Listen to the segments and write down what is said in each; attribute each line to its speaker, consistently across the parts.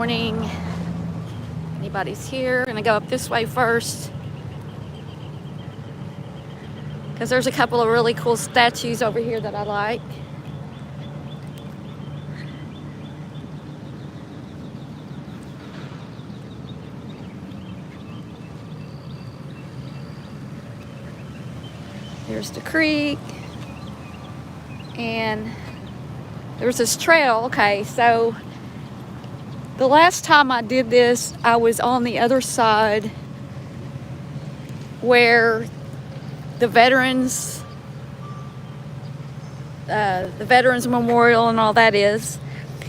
Speaker 1: Morning. Anybody's here? Gonna go up this way first because there's a couple of really cool statues over here that I like. There's the creek, and there's this trail. Okay, so the last time I did this, I was on the other side where the Veterans Memorial and all that is,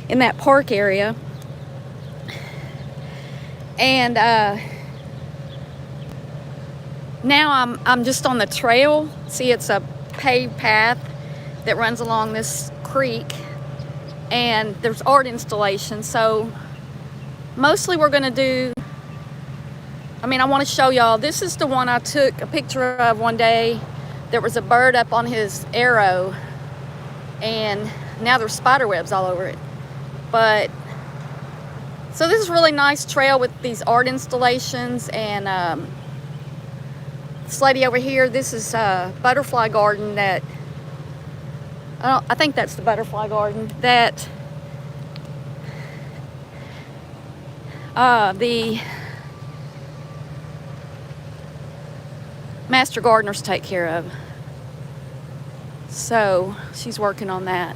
Speaker 1: in that park area. And now I'm just on the trail. See, it's a paved path that runs along this creek, and there's art installations. So mostly we're gonna do, I want to show y'all, this is the one I took a picture of one day. There was a bird up on his arrow, and now there's spider webs all over it. But so this is a really nice trail with these art installations. And this lady over here, this is a butterfly garden that I think that's the butterfly garden that the master gardeners take care of. So she's working on that.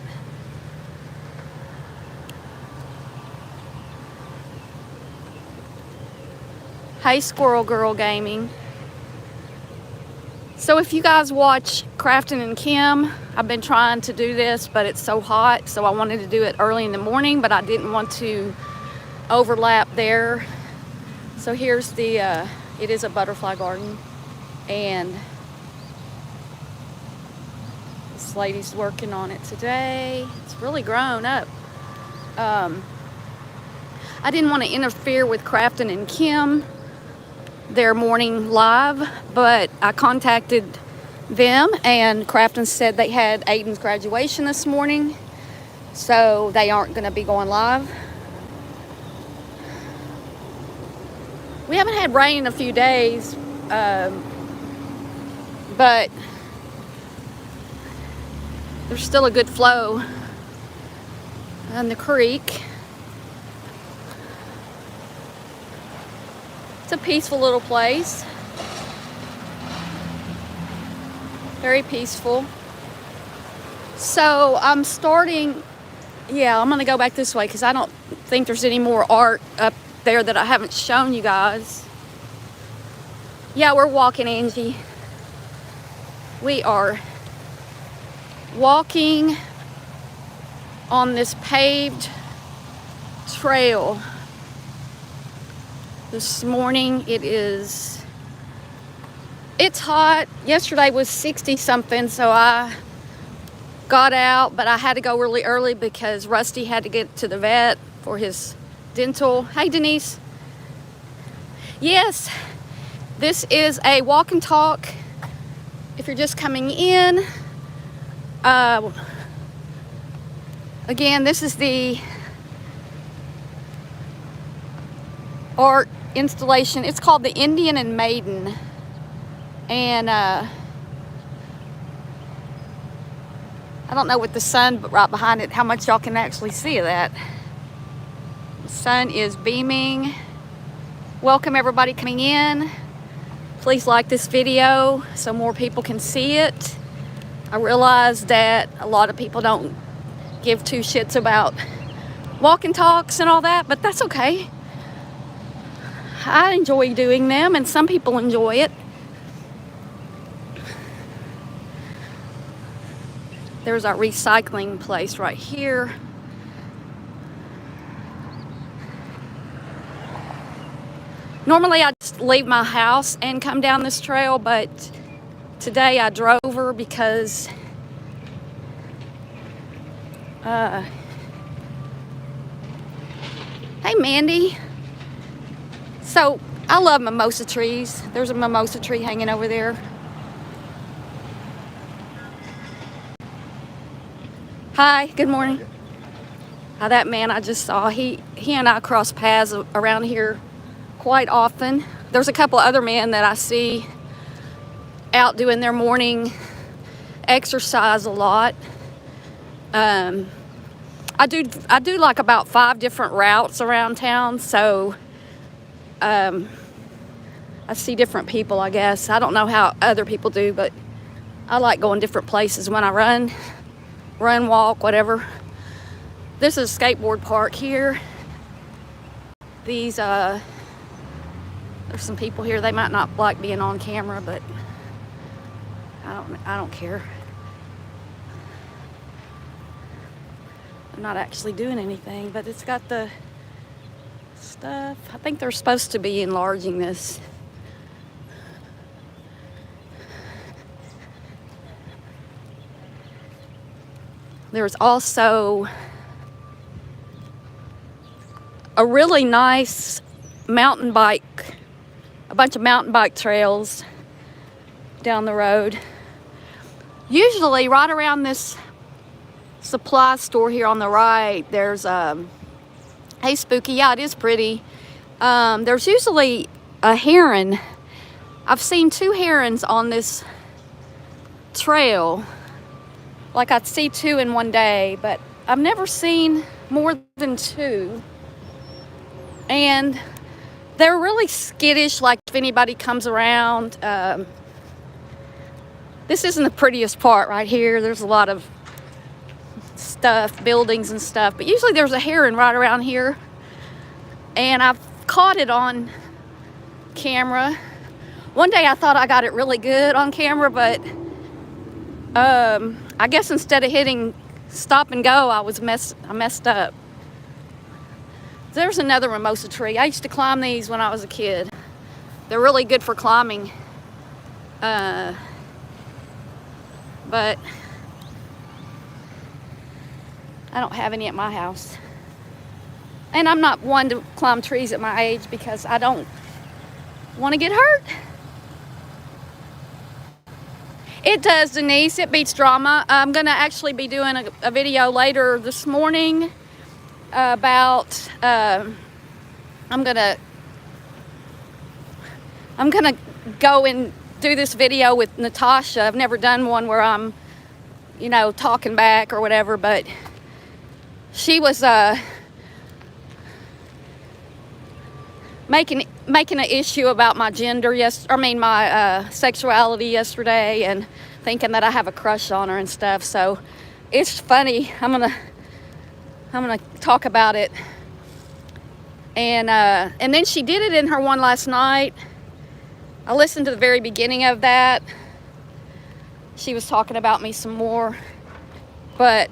Speaker 1: Hey, Squirrel Girl Gaming. So if you guys watch Crafton and Kim, I've been trying to do this, but it's so hot, so I wanted to do it early in the morning, but I didn't want to overlap there. So here's the it is a butterfly garden, and this lady's working on it today. It's really grown up. I didn't want to interfere with Crafton and Kim, their morning live, but I contacted them, and Crafton said they had Aiden's graduation this morning, so they aren't going to be going live. We haven't had rain in a few days, but there's still a good flow on the creek. It's a peaceful little place. Very peaceful. So I'm starting, I'm gonna go back this way because I don't think there's any more art up there that I haven't shown you guys. Yeah, we're walking, Angie. We are walking on this paved trail. This morning it's hot. Yesterday was 60 something, so I got out, but I had to go really early because Rusty had to get to the vet for his dental. Hey, Denise. Yes, this is a walk and talk. If you're just coming in, again, this is the art installation. It's called the Indian and Maiden, and I don't know with the sun right behind it how much y'all can actually see of that. The sun is beaming. Welcome everybody coming in. Please like this video so more people can see it. I realize that a lot of people don't give two shits about walk and talks and all that, but that's okay. I enjoy doing them, and some people enjoy it. There's our recycling place right here. Normally I just leave my house and come down this trail, but today I drove her because hey, Mandy. So I love mimosa trees. There's a mimosa tree hanging over there. Hi, good morning. That man I just saw, he and I cross paths around here quite often. There's a couple other men that I see out doing their morning exercise a lot. I do like about 5 different routes around town, so I see different people, I guess. I don't know how other people do, but I like going different places when I run, walk, whatever. This is a skateboard park here. These, there's some people here. They might not like being on camera, but I don't care. I'm not actually doing anything, but it's got the stuff. I think they're supposed to be enlarging this. There's also a really nice mountain bike, a bunch of mountain bike trails down the road. Usually right around this supply store here on the right, there's hey Spooky, yeah, it is pretty. There's usually a heron. I've seen 2 herons on this trail. Like I'd see 2 in one day, but I've never seen more than 2. And they're really skittish, like if anybody comes around. This isn't the prettiest part right here. There's a lot of stuff, buildings and stuff, but usually there's a heron right around here. And I've caught it on camera. One day I thought I got it really good on camera, but I guess instead of hitting stop and go, I messed up. There's another mimosa tree. I used to climb these when I was a kid. They're really good for climbing. But I don't have any at my house. And I'm not one to climb trees at my age because I don't want to get hurt. It does, Denise. It beats drama. I'm going to actually be doing a video later this morning about, I'm going to go and do this video with Natasha. I've never done one where I'm, you know, talking back or whatever, but she was making an issue about my gender, my sexuality yesterday, and thinking that I have a crush on her and stuff. So it's funny. I'm gonna talk about it. And then she did it in her one last night. I listened to the very beginning of that. She was talking about me some more, but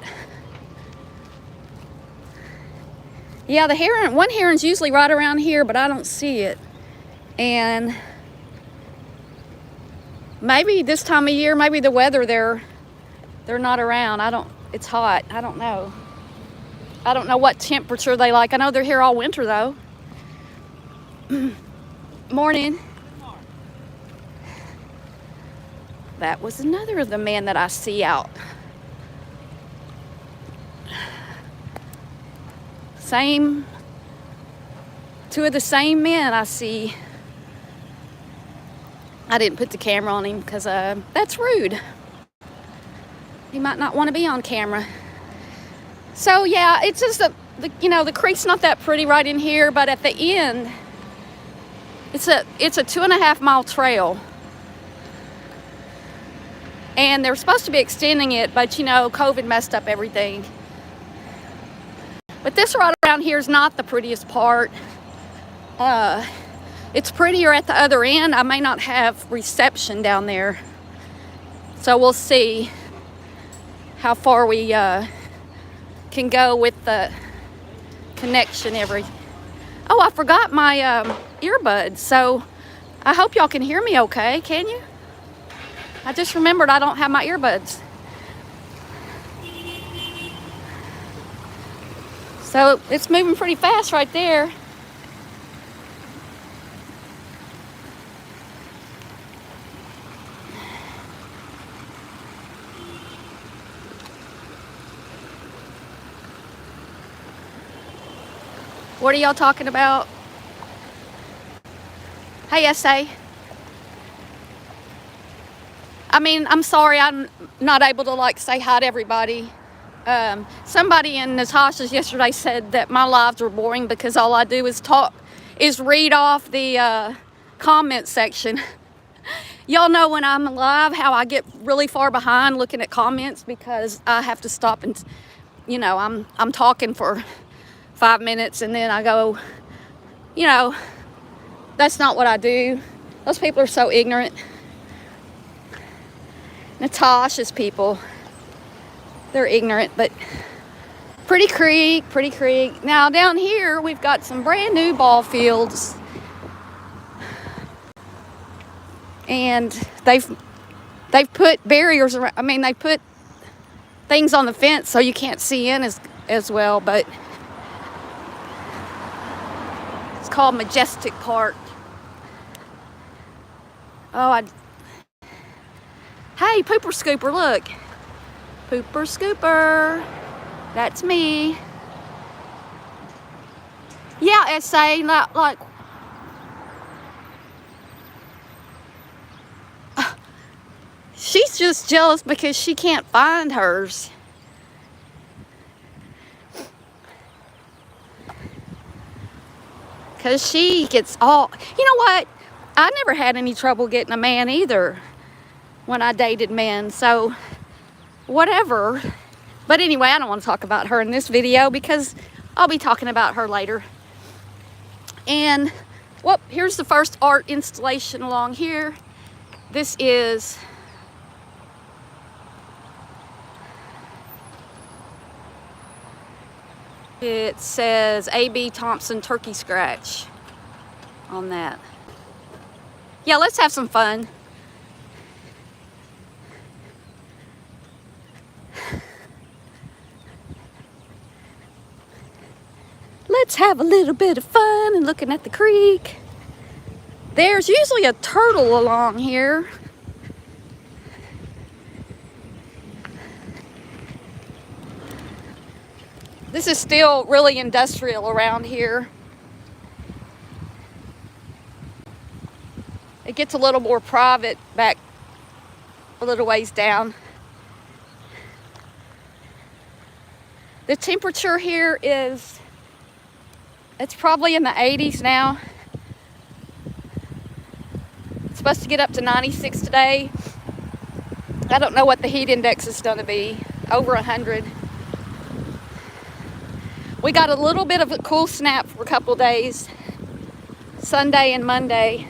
Speaker 1: yeah, one heron's usually right around here, but I don't see it. And maybe this time of year, maybe the weather they're not around. It's hot. I don't know. I don't know what temperature they like. I know they're here all winter though. Morning. That was another of the men that I see out. Two of the same men I see. I didn't put the camera on him because that's rude. He might not want to be on camera. So yeah, it's just the creek's not that pretty right in here, but at the end, it's a 2.5 mile trail. And they're supposed to be extending it, but COVID messed up everything. But this right around here is not the prettiest part. It's prettier at the other end. I may not have reception down there. So we'll see how far we can go with the connection Oh, I forgot my earbuds. So I hope y'all can hear me okay. Can you? I just remembered I don't have my earbuds. So it's moving pretty fast right there. What are y'all talking about? Hey, SA. I mean, I'm sorry I'm not able to like say hi to everybody. Somebody in Natasha's yesterday said that my lives were boring because all I do is read off the comment section. Y'all know when I'm live how I get really far behind looking at comments because I have to stop and, you know, I'm talking for 5 minutes and then I go, you know, that's not what I do. Those people are so ignorant. Natasha's people, they're ignorant, but pretty creek, pretty creek. Now down here we've got some brand new ball fields, and they've put barriers around. I mean, they put things on the fence so you can't see in as well, but it's called Majestic Park. Oh, hey, Pooper Scooper, look. Pooper Scooper. That's me. Yeah, SA, like she's just jealous because she can't find hers. Because she gets all, you know what? I never had any trouble getting a man either when I dated men, so whatever. But anyway, I don't want to talk about her in this video because I'll be talking about her later. And, well, here's the first art installation along here. This is it says A.B. Thompson Turkey Scratch on that. Yeah, let's have some fun. Let's have a little bit of fun and looking at the creek. There's usually a turtle along here. This is still really industrial around here. It gets a little more private back a little ways down. The temperature here is, it's probably in the 80s now. It's supposed to get up to 96 today. I don't know what the heat index is going to be. Over 100. We got a little bit of a cool snap for a couple days. Sunday and Monday.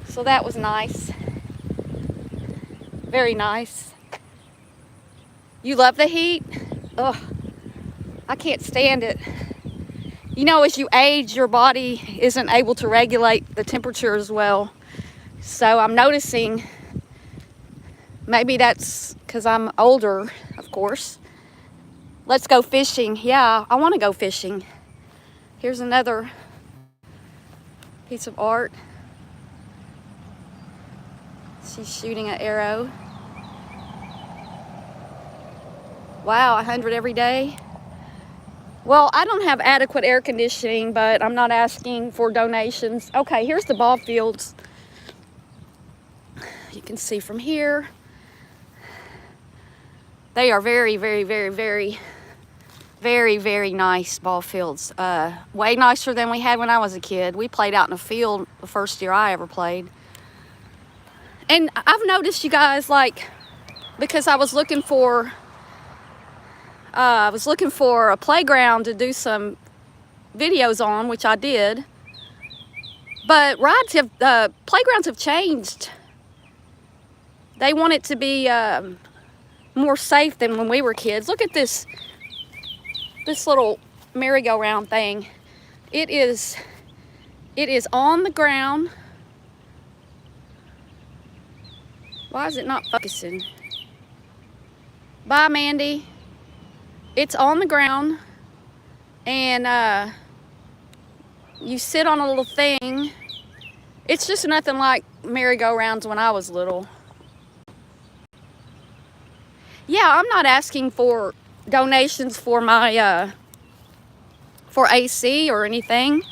Speaker 1: So that was nice. Very nice. You love the heat? Ugh. I can't stand it. You know, as you age, your body isn't able to regulate the temperature as well. So I'm noticing, maybe that's because I'm older, of course. Let's go fishing. Yeah, I want to go fishing. Here's another piece of art. She's shooting an arrow. Wow, 100 every day. Well, I don't have adequate air conditioning, but I'm not asking for donations. Okay, here's the ball fields. You can see from here. They are very, very, very, very, very, very nice ball fields. Way nicer than we had when I was a kid. We played out in a field the first year I ever played. And I've noticed, you guys, like, because I was looking for a playground to do some videos on, which I did. But playgrounds have changed. They want it to be more safe than when we were kids. Look at this little merry-go-round thing. It is on the ground. Why is it not focusing? Bye, Mandy. It's on the ground, and you sit on a little thing. It's just nothing like merry-go-rounds when I was little. Yeah, I'm not asking for donations for my for AC or anything.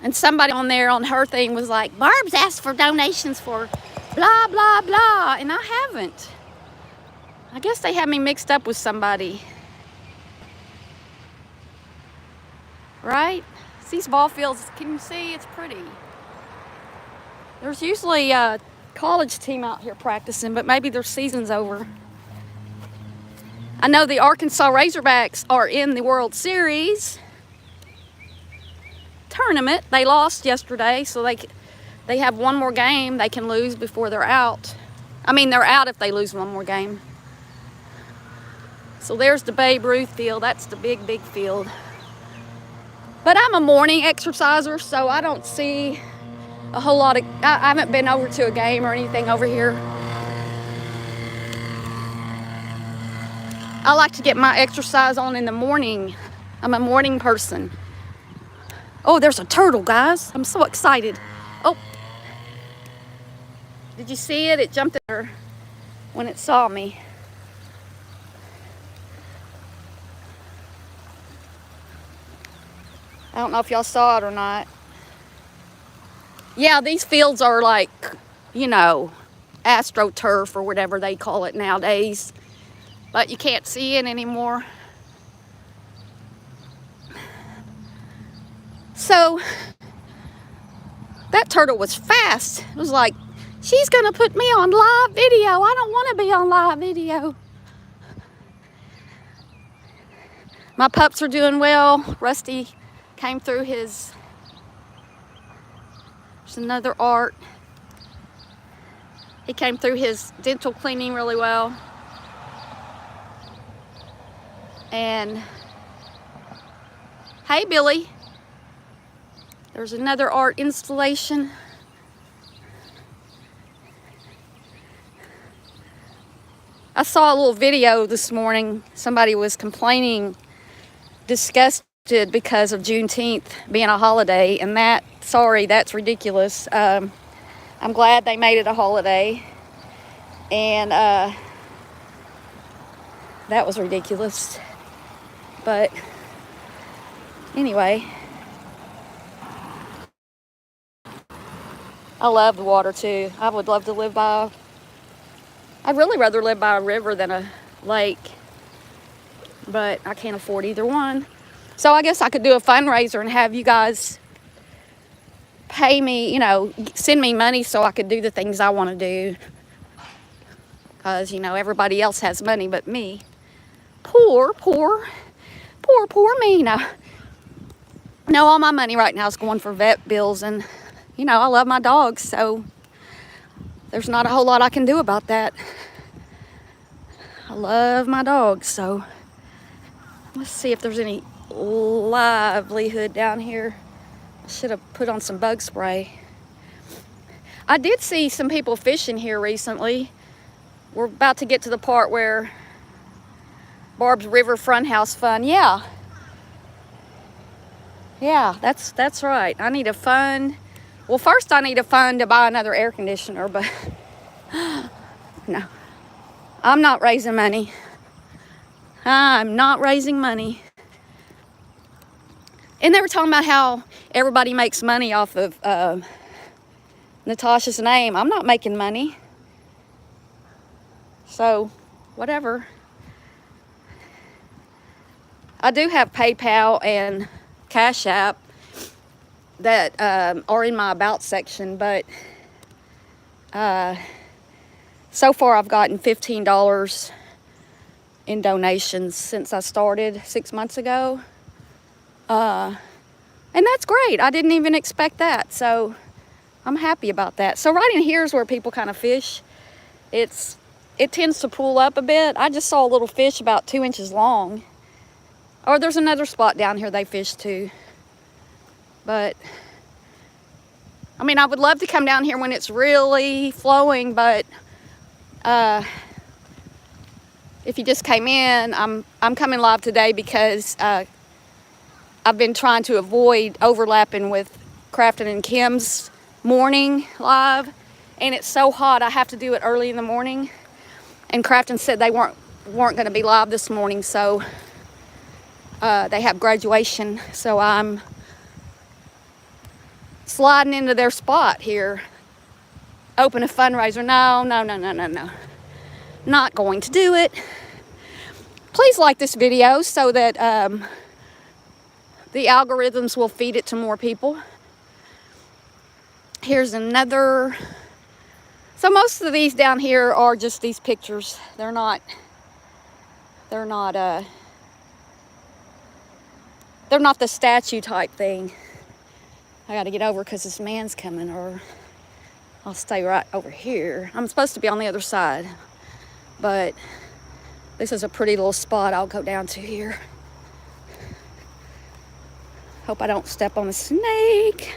Speaker 1: And somebody on there on her thing was like, Barb's asked for donations for blah, blah, blah. And I haven't. I guess they had me mixed up with somebody. Right? These ball fields, can you see? It's pretty. There's usually a college team out here practicing, but maybe their season's over. I know the Arkansas Razorbacks are in the World Series tournament. They lost yesterday, so they have one more game they can lose before they're out. I mean, they're out if they lose one more game. So there's the Babe Ruth field. That's the big, big field. But I'm a morning exerciser, so I don't see a whole lot of... I haven't been over to a game or anything over here. I like to get my exercise on in the morning. I'm a morning person. Oh, there's a turtle, guys. I'm so excited. Oh. Did you see it? It jumped at her when it saw me. I don't know if y'all saw it or not. Yeah, these fields are like, you know, AstroTurf or whatever they call it nowadays. But you can't see it anymore. So, that turtle was fast. It was like, she's going to put me on live video. I don't want to be on live video. My pups are doing well. Rusty came through his... There's another Art. He came through his dental cleaning really well. And, hey, Billy. There's another Art installation. I saw a little video this morning. Somebody was complaining, disgusted because of Juneteenth being a holiday, and that's ridiculous. I'm glad they made it a holiday, and that was ridiculous. But anyway, I love the water too. I would love to live by, I'd really rather live by a river than a lake, but I can't afford either one. So I guess I could do a fundraiser and have you guys pay me, you know, send me money so I could do the things I want to do. Because, you know, everybody else has money but me. Poor me. No, all my money right now is going for vet bills, and, you know, I love my dogs, so there's not a whole lot I can do about that. I love my dogs, so let's see if there's any livelihood down here. I should have put on some bug spray. I did see some people fishing here recently. We're about to get to the part where Barb's Riverfront House Fun. Yeah, that's right. I need a fund. Well, first I need a fund to buy another air conditioner, but no, I'm not raising money. I'm not raising money. And they were talking about how everybody makes money off of Natasha's name. I'm not making money. So, whatever. I do have PayPal and Cash App that are in my About section, but so far I've gotten $15 in donations since I started 6 months ago. And that's great. I didn't even expect that, so I'm happy about that. So right in here is where people kind of fish. It tends to pool up a bit. I just saw a little fish about 2 inches long. Or there's another spot down here they fish too. But, I mean, I would love to come down here when it's really flowing, but if you just came in, I'm coming live today because I've been trying to avoid overlapping with Crafton and Kim's morning live, and it's so hot I have to do it early in the morning. And Crafton said they weren't going to be live this morning, so They have graduation, so I'm sliding into their spot here. Open a fundraiser. No. Not going to do it. Please like this video so that the algorithms will feed it to more people. Here's another. So most of these down here are just these pictures. They're not the statue type thing. I got to get over because this man's coming, or I'll stay right over here. I'm supposed to be on the other side, but this is a pretty little spot I'll go down to here. Hope I don't step on a snake.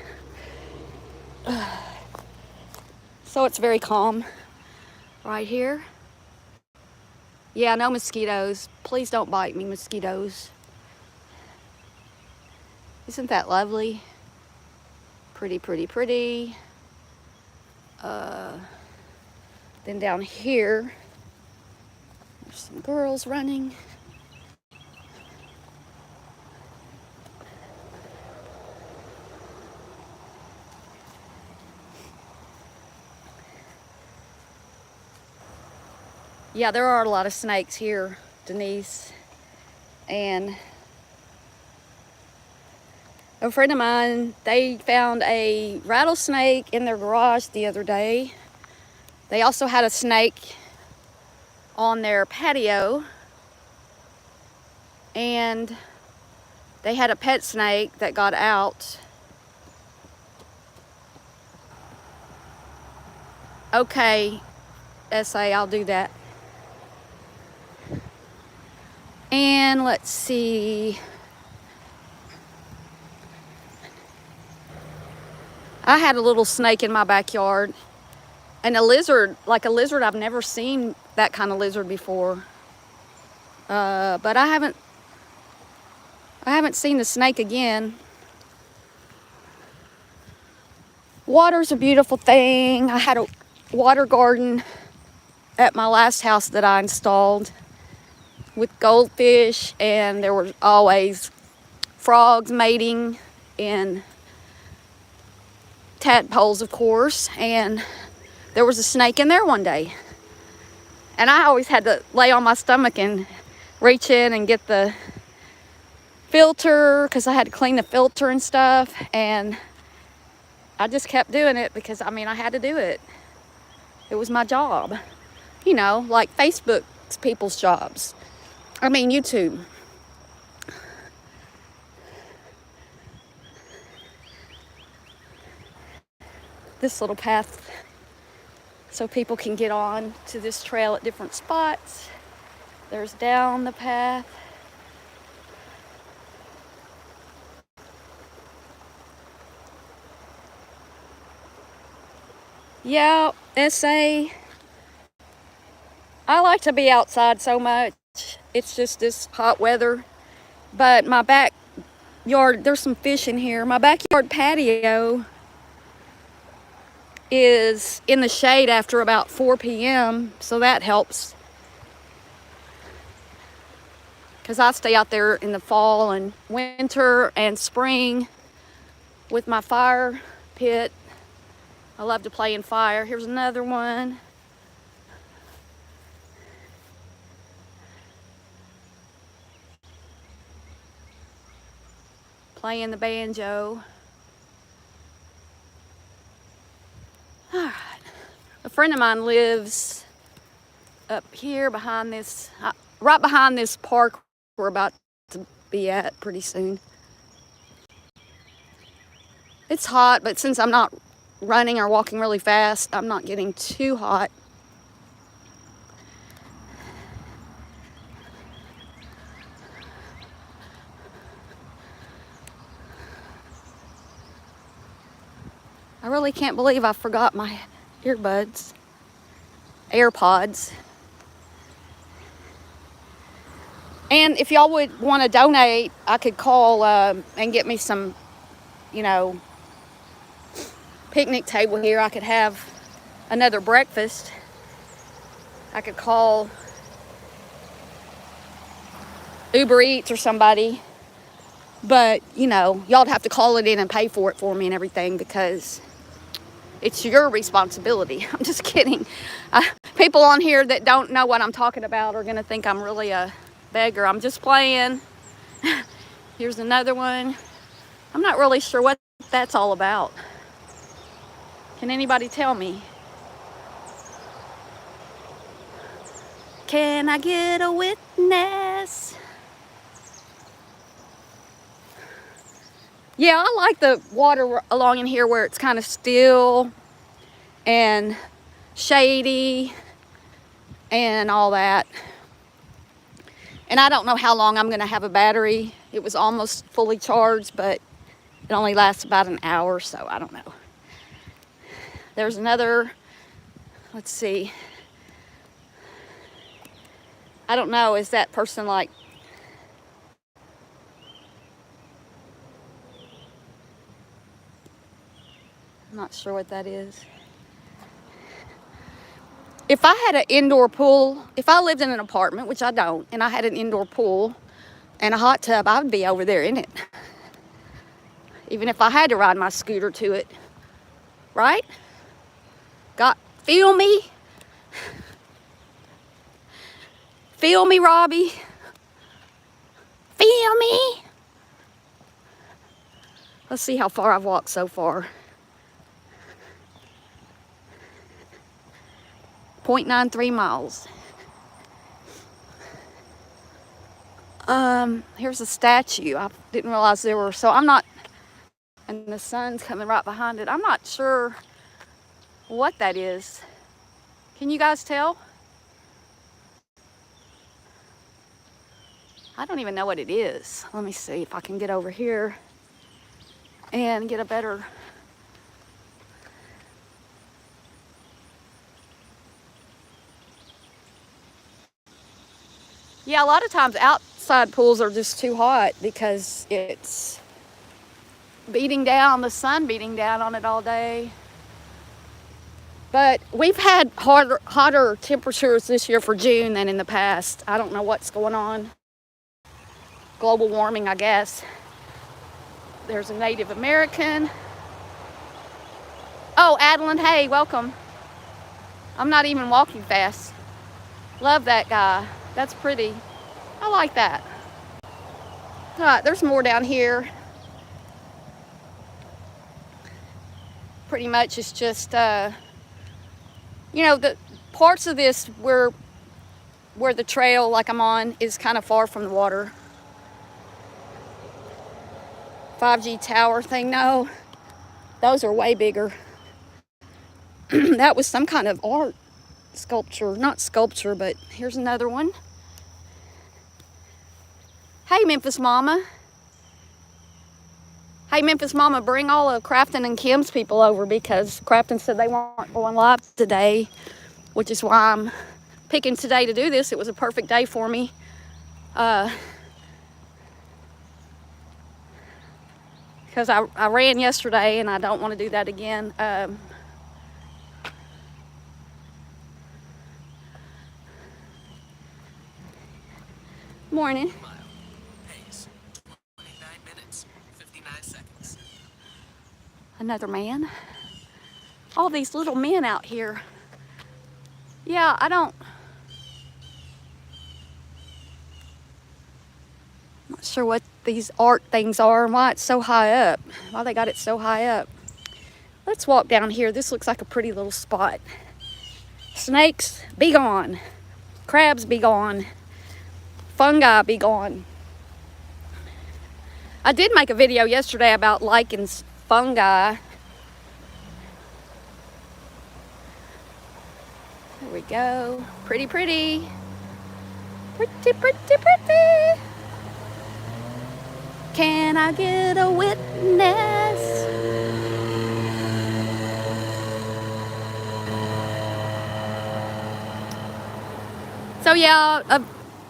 Speaker 1: So it's very calm right here. Yeah, no mosquitoes. Please don't bite me, mosquitoes. Isn't that lovely? Pretty, pretty, pretty. Then down here, there's some girls running. Yeah, there are a lot of snakes here, Denise. And a friend of mine, they found a rattlesnake in their garage the other day. They also had a snake on their patio. And they had a pet snake that got out. Okay, SA, I'll do that. And let's see. I had a little snake in my backyard. And a lizard, like a lizard, I've never seen that kind of lizard before. But I haven't seen the snake again. Water's a beautiful thing. I had a water garden at my last house that I installed with goldfish, and there were always frogs mating and tadpoles, of course, and there was a snake in there one day. And I always had to lay on my stomach and reach in and get the filter because I had to clean the filter and stuff, and I just kept doing it because, I mean, I had to do it. It was my job. You know, like Facebook's people's jobs. I mean, YouTube. This little path so people can get on to this trail at different spots. There's down the path. Yeah, SA. I like to be outside so much. It's just this hot weather. But my backyard, there's some fish in here. My backyard patio is in the shade after about 4 p.m. So that helps. Because I stay out there in the fall and winter and spring with my fire pit. I love to play in fire. Here's another one. Playing the banjo. All right. A friend of mine lives up here behind this, right behind this park we're about to be at pretty soon. It's hot, but since I'm not running or walking really fast, I'm not getting too hot. I really can't believe I forgot my AirPods. And if y'all would want to donate, I could call and get me some, you know, picnic table here. I could have another breakfast. I could call Uber Eats or somebody But, you know, y'all have to call it in and pay for it for me and everything because it's your responsibility. I'm just kidding. People on here that don't know what I'm talking about are going to think I'm really a beggar. I'm just playing. Here's another one. I'm not really sure what that's all about. Can anybody tell me? Can I get a witness? Yeah, I like the water along in here where it's kind of still and shady and all that. And I don't know how long I'm going to have a battery. It was almost fully charged, but it only lasts about an hour, so I don't know. There's another, let's see. I don't know, is that person like, I'm not sure what that is. If I had an indoor pool, if I lived in an apartment, which I don't, and I had an indoor pool and a hot tub, I would be over there in it. Even if I had to ride my scooter to it. Right? Feel me? Feel me, Robbie? Feel me? Let's see how far I've walked so far. 0.93 miles. Here's a statue. I didn't realize there were, so I'm not, and the sun's coming right behind it. I'm not sure what that is. Can you guys tell? I don't even know what it is. Let me see if I can get over here and get a better. Yeah, a lot of times outside pools are just too hot because it's beating down, the sun beating down on it all day. But we've had hotter temperatures this year for June than in the past. I don't know what's going on. Global warming, I guess. There's a Native American. Oh, Adeline, hey, welcome. I'm not even walking fast. Love that guy. That's pretty. I like that. All right, there's more down here. Pretty much it's just, you know, the parts of this where the trail like I'm on is kind of far from the water. 5G tower thing, no. Those are way bigger. That was some kind of art sculpture, not sculpture, but here's another one. Hey, Memphis Mama. Hey, Memphis Mama, bring all of Crafton and Kim's people over because Crafton said they weren't going live today, which is why I'm picking today to do this. It was a perfect day for me. Because I ran yesterday and I don't want to do that again. Morning. Pace 29 minutes, 59 seconds. Another man. All these little men out here. Yeah, I'm not sure what these art things are and why it's so high up. Why they got it so high up. Let's walk down here. This looks like a pretty little spot. Snakes, be gone. Crabs, be gone. Fungi, be gone. I did make a video yesterday about lichens, fungi. There we go. Pretty, pretty. Pretty, pretty, pretty. Can I get a witness? So yeah,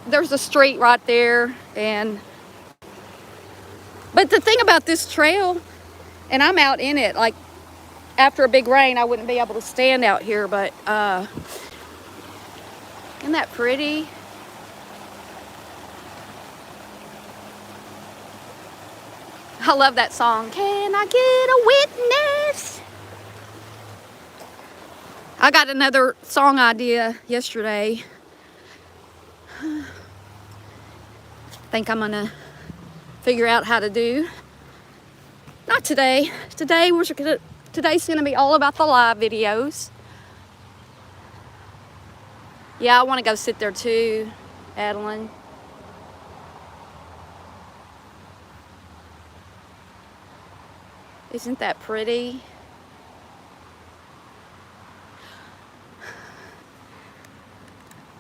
Speaker 1: there's a street right there, but the thing about this trail, and I'm out in it, like after a big rain I wouldn't be able to stand out here, but isn't that pretty? I love that song. Can I get a witness? I got another song idea yesterday. I think I'm gonna figure out how to do. Not today. Today's gonna be all about the live videos. Yeah, I want to go sit there too, Adeline. Isn't that pretty?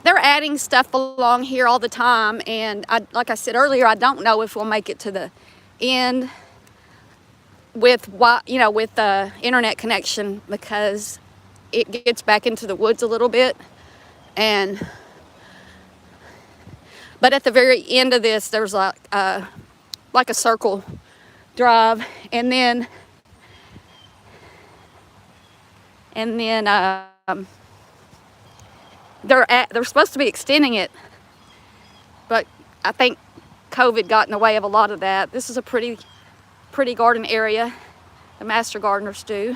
Speaker 1: They're adding stuff along here all the time, and like I said earlier, I don't know if we'll make it to the end with with the internet connection, because it gets back into the woods a little bit, but at the very end of this, there's like a circle drive, and then they're supposed to be extending it, but I think COVID got in the way of a lot of that. This is a pretty garden area. The master gardeners do.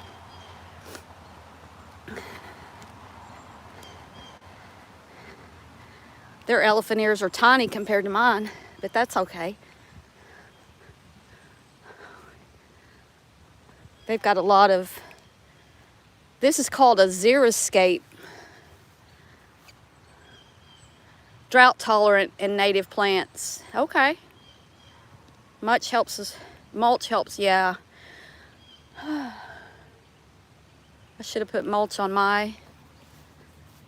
Speaker 1: Their elephant ears are tiny compared to mine, but that's okay. They've got a lot of, this is called a xeriscape. Drought tolerant and native plants. Okay. Mulch helps, yeah. I should have put mulch on my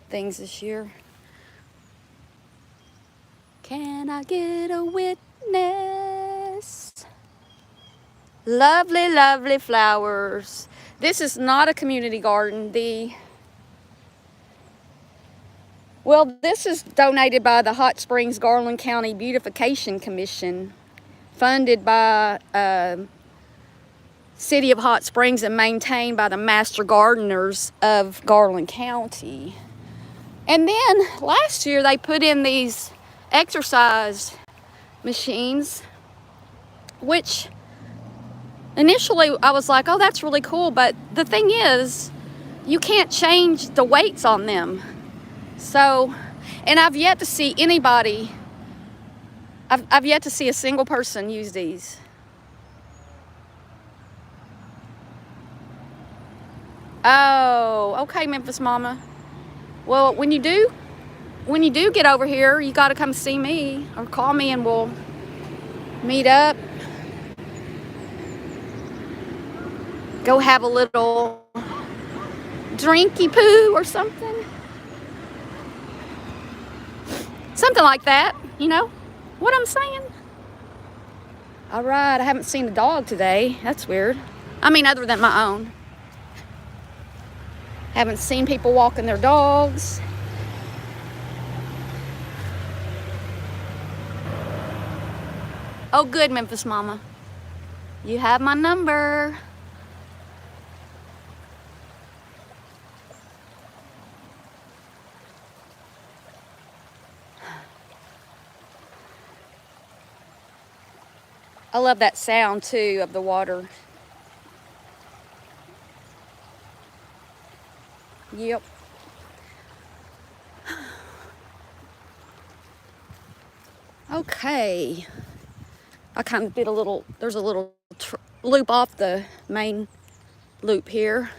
Speaker 1: things this year. Can I get a witness? Lovely, lovely flowers. This is not a community garden. This is donated by the Hot Springs Garland County Beautification Commission, funded by City of Hot Springs and maintained by the Master Gardeners of Garland County. And then last year they put in these exercise machines, which initially I was like, oh, that's really cool. But the thing is, you can't change the weights on them. So, and I've yet to see anybody, I've yet to see a single person use these. Oh, okay, Memphis Mama. Well, when you do get over here, you got to come see me or call me and we'll meet up. Go have a little drinky poo or something. Something like that, you know what I'm saying? All right, I haven't seen a dog today. That's weird. I mean, other than my own. Haven't seen people walking their dogs. Oh, good, Memphis Mama. You have my number. I love that sound too of the water. Yep. Okay. I kind of did there's a little loop off the main loop here.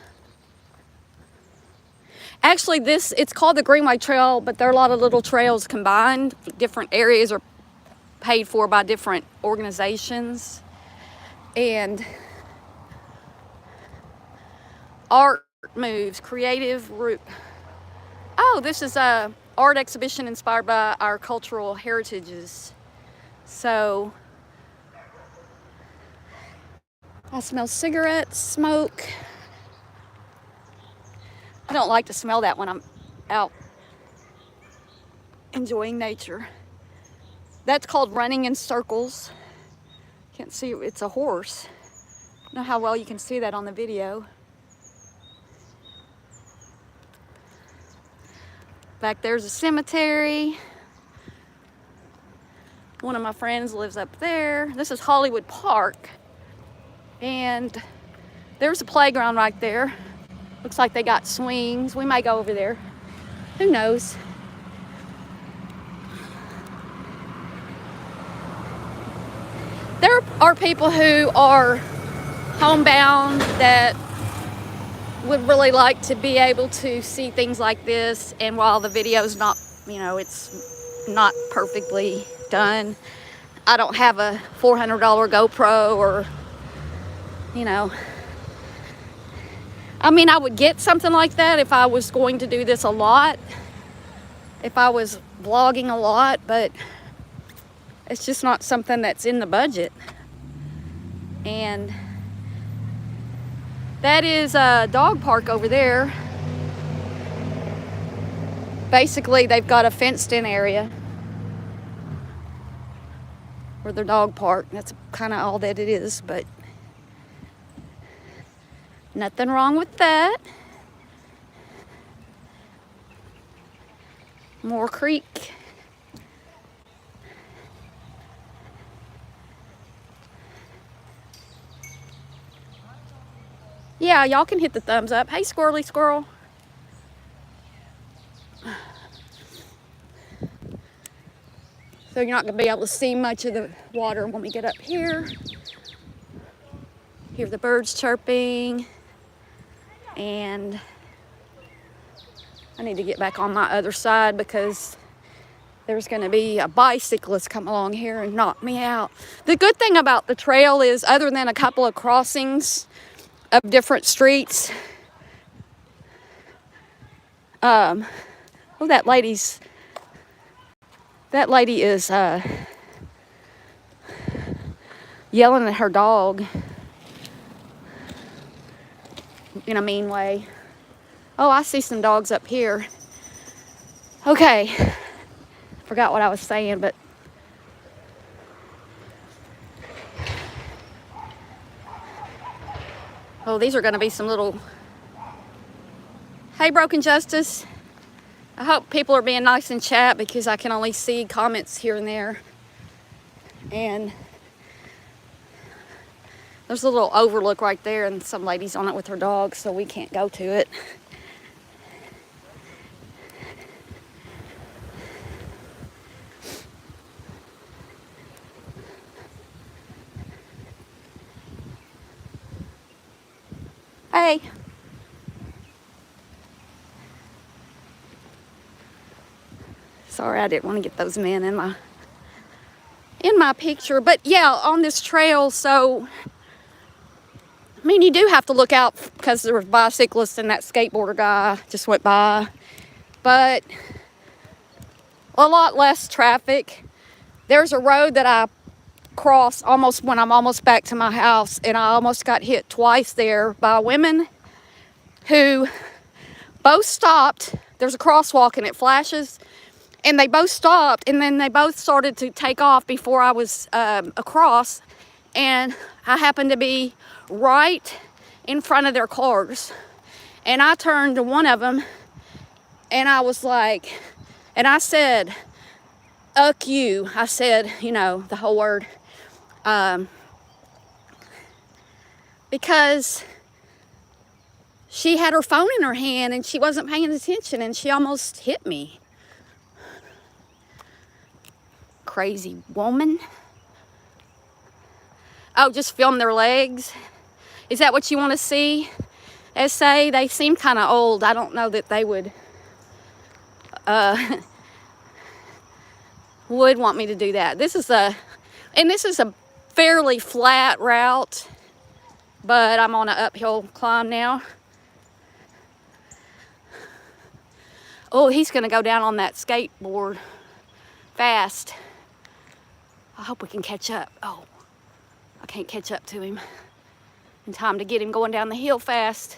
Speaker 1: Actually, it's called the Greenway Trail, but there are a lot of little trails combined. Different areas are paid for by different organizations. And art moves, creative route. Oh, this is a art exhibition inspired by our cultural heritages. So I smell cigarette smoke. I don't like to smell that when I'm out enjoying nature. That's called running in circles. Can't see, it's a horse. I don't know how well you can see that on the video. Back there's a cemetery. One of my friends lives up there. This is Hollywood Park. And there's a playground right there. Looks like they got swings. We might go over there. Who knows? There are people who are homebound that would really like to be able to see things like this, and while the video's not, it's not perfectly done, I don't have a $400 GoPro or, I would get something like that if I was going to do this a lot, if I was vlogging a lot, but it's just not something that's in the budget. And that is a dog park over there. Basically, they've got a fenced-in area for their dog park. That's kind of all that it is, but nothing wrong with that. More creek. Yeah, y'all can hit the thumbs up. Hey, squirrely squirrel. So you're not going to be able to see much of the water when we get up here. Hear the birds chirping. And I need to get back on my other side because there's going to be a bicyclist come along here and knock me out. The good thing about the trail is, other than a couple of crossings of different streets, that lady is yelling at her dog in a mean way. Oh, I see some dogs up here. Okay, forgot what I was saying, but oh, these are going to be some little... Hey, Broken Justice. I hope people are being nice in chat because I can only see comments here and there. And there's a little overlook right there, and some lady's on it with her dog, so we can't go to it. Hey. Sorry, I didn't want to get those men in my picture. But yeah, on this trail, so you do have to look out because there were bicyclists and that skateboarder guy just went by. But a lot less traffic. There's a road that I cross almost when I'm almost back to my house, and I almost got hit twice there by women who both stopped. There's a crosswalk and it flashes, and they both stopped, and then they both started to take off before I was across, and I happened to be right in front of their cars, and I turned to one of them, and I was like, and I said, "Uck you." I said, the whole word. Because she had her phone in her hand and she wasn't paying attention, and she almost hit me. Crazy woman. Oh, just film their legs. Is that what you want to see? Essay? They seem kind of old. I don't know that they would want me to do that. This is a fairly flat route, but I'm on an uphill climb now. Oh, he's gonna go down on that skateboard fast. I hope we can catch up. Oh, I can't catch up to him in time to get him going down the hill fast.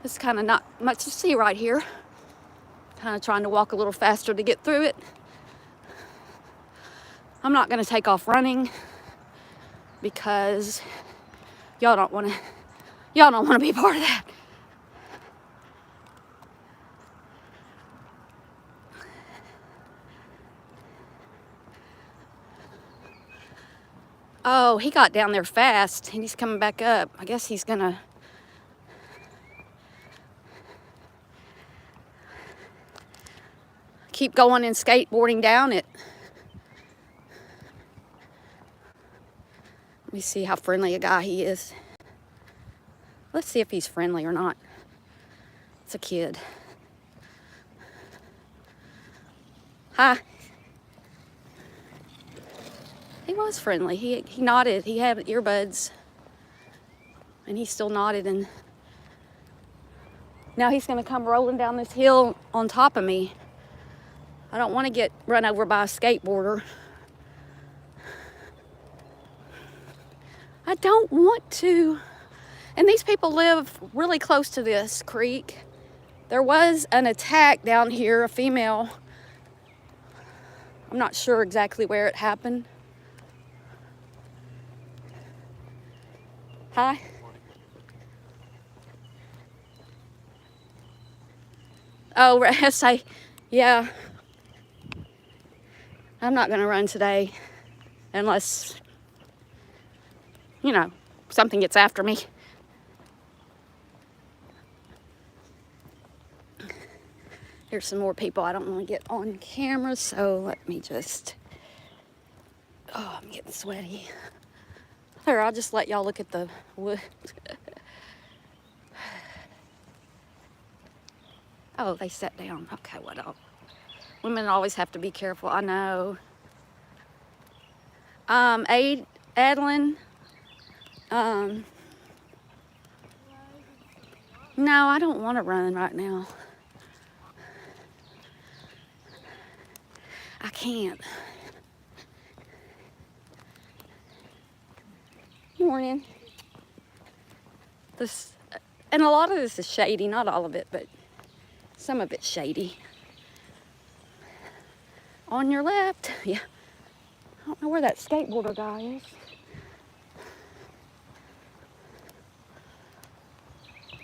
Speaker 1: It's kind of not much to see right here. Kind of trying to walk a little faster to get through it. I'm not going to take off running because y'all don't want to be part of that. Oh, he got down there fast and he's coming back up. I guess he's gonna keep going and skateboarding down it. Let me see how friendly a guy he is. Let's see if he's friendly or not. It's a kid. Hi. He was friendly. He nodded. He had earbuds. And he still nodded. And now he's going to come rolling down this hill on top of me. I don't want to get run over by a skateboarder. I don't want to. And these people live really close to this creek. There was an attack down here, a female. I'm not sure exactly where it happened. Hi. Oh, yeah. I'm not going to run today unless, you know, something gets after me. Here's some more people. I don't want to get on camera, so let me just... Oh, I'm getting sweaty. There, I'll just let y'all look at the wood. Oh, they sat down. Okay, what else? Women always have to be careful. I know. Adeline. No, I don't want to run right now. I can't. Morning. This, and a lot of this is shady, not all of it, but some of it's shady. On your left, yeah. I don't know where that skateboarder guy is.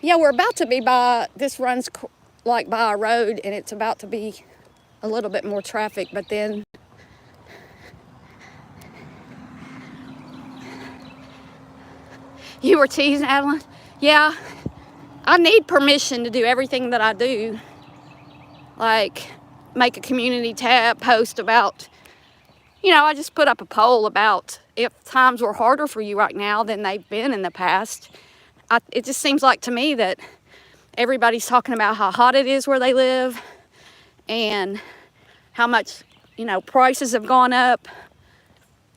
Speaker 1: Yeah, we're about to be by, this runs like by a road, and it's about to be a little bit more traffic, but then you were teasing, Adeline? Yeah, I need permission to do everything that I do. Like, make a community tab post about, you know, I just put up a poll about if times were harder for you right now than they've been in the past. It just seems like to me that everybody's talking about how hot it is where they live and how much, you know, prices have gone up.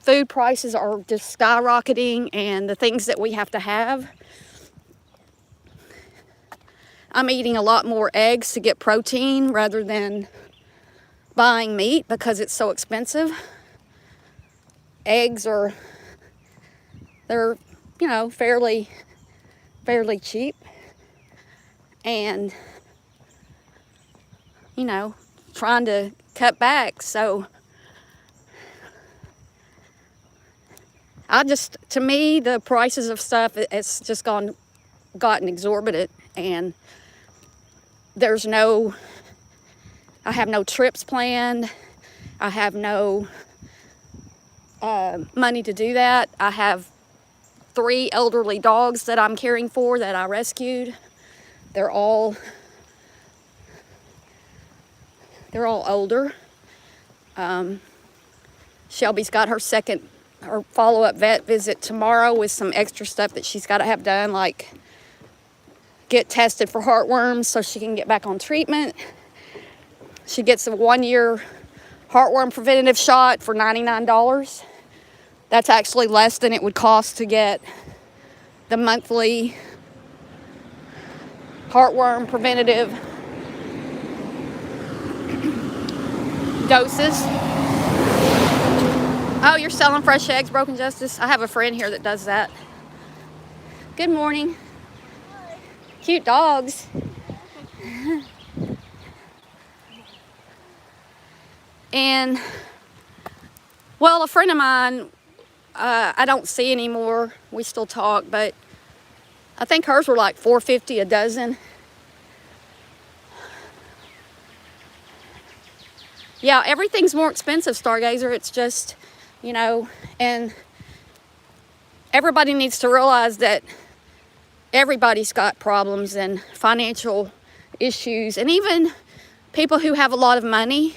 Speaker 1: Food prices are just skyrocketing, and the things that we have to have. I'm eating a lot more eggs to get protein rather than buying meat because it's so expensive. Eggs are, they're, you know, fairly cheap. And, you know, trying to cut back. So to me, the prices of stuff, it's just gotten exorbitant, and I have no trips planned. I have no money to do that. I have 3 elderly dogs that I'm caring for that I rescued. They're all older. Shelby's got her follow-up vet visit tomorrow with some extra stuff that she's got to have done, like get tested for heartworms so she can get back on treatment. She gets a 1-year heartworm preventative shot for $99. That's actually less than it would cost to get the monthly heartworm preventative doses. Oh, you're selling fresh eggs, Broken Justice? I have a friend here that does that. Good morning.
Speaker 2: Hi.
Speaker 1: Cute dogs. And, well, a friend of mine, I don't see anymore. We still talk, but I think hers were like $4.50 a dozen. Yeah, everything's more expensive, Stargazer. It's just, you know, and everybody needs to realize that everybody's got problems and financial issues, and even people who have a lot of money,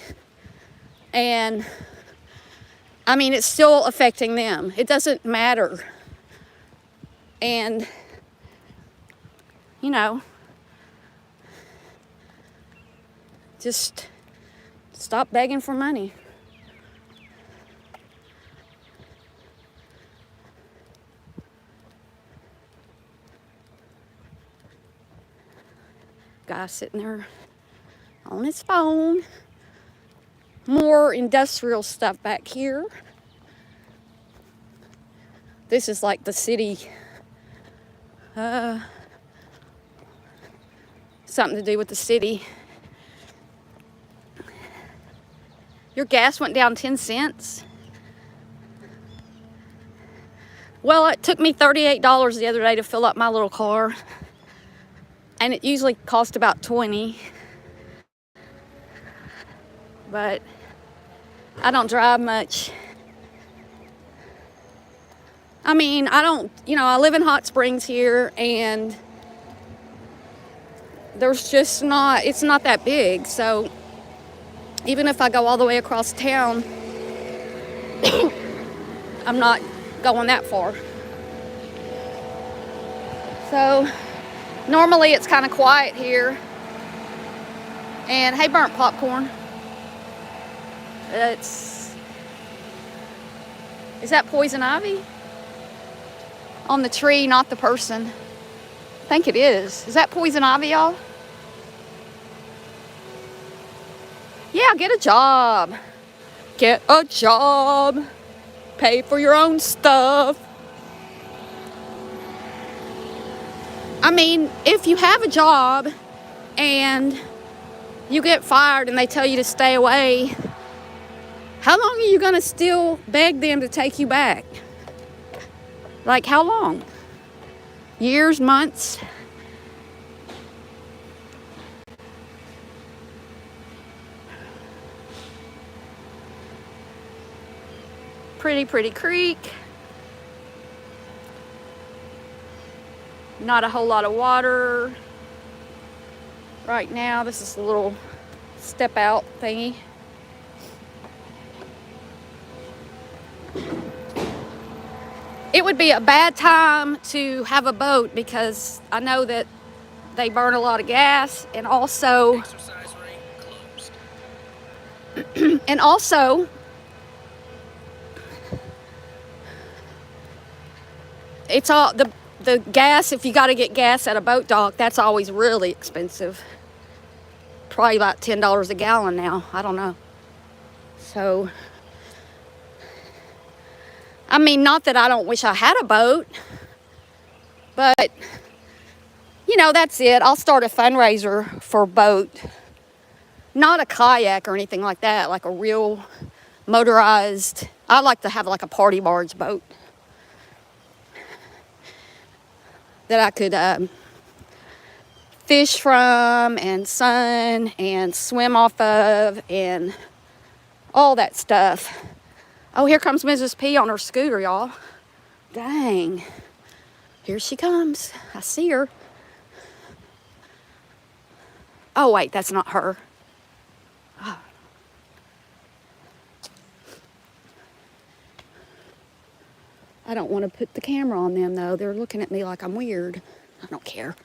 Speaker 1: and I mean, it's still affecting them. It doesn't matter. And, you know, just stop begging for money. Guy sitting there on his phone. More industrial stuff back here. This is like the city. Something to do with the city. Your gas went down 10 cents. Well, it took me $38 the other day to fill up my little car. And it usually costs about $20. But I don't drive much. I mean, I live in Hot Springs here, and it's not that big. So even if I go all the way across town, I'm not going that far. So normally it's kind of quiet here. And hey, burnt popcorn. Is that poison ivy? On the tree, not the person. I think it is. Is that poison ivy, y'all? Yeah, get a job. Get a job. Pay for your own stuff. I mean, if you have a job and you get fired and they tell you to stay away, how long are you going to still beg them to take you back? Like, how long? Years, months? Pretty creek. Not a whole lot of water right now. This is a little step out thingy. It would be a bad time to have a boat because I know that they burn a lot of gas, and also
Speaker 2: Exercise ring closed.
Speaker 1: and also it's all the gas. If you got to get gas at a boat dock, that's always really expensive. Probably about $10 a gallon now. I don't know. So I mean, not that I don't wish I had a boat, but, that's it. I'll start a fundraiser for a boat. Not a kayak or anything like that, like a real motorized. I like to have like a party barge boat that I could fish from and sun and swim off of and all that stuff. Oh, here comes Mrs. P on her scooter, y'all. Dang. Here she comes. I see her. Oh, wait, that's not her. Oh. I don't want to put the camera on them, though. They're looking at me like I'm weird. I don't care.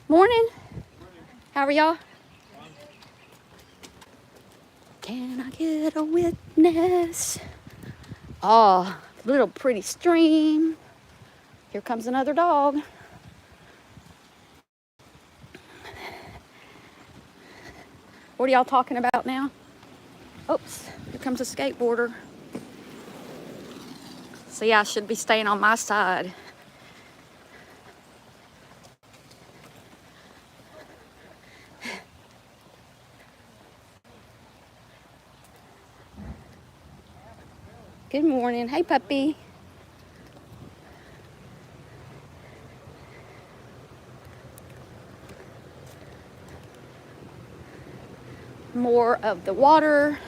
Speaker 1: Morning. How are y'all? Can I get a witness? Oh, little pretty stream. Here comes another dog. What are y'all talking about now? Oops, here comes a skateboarder. See, I should be staying on my side. Good morning. Hey, puppy. More of the water.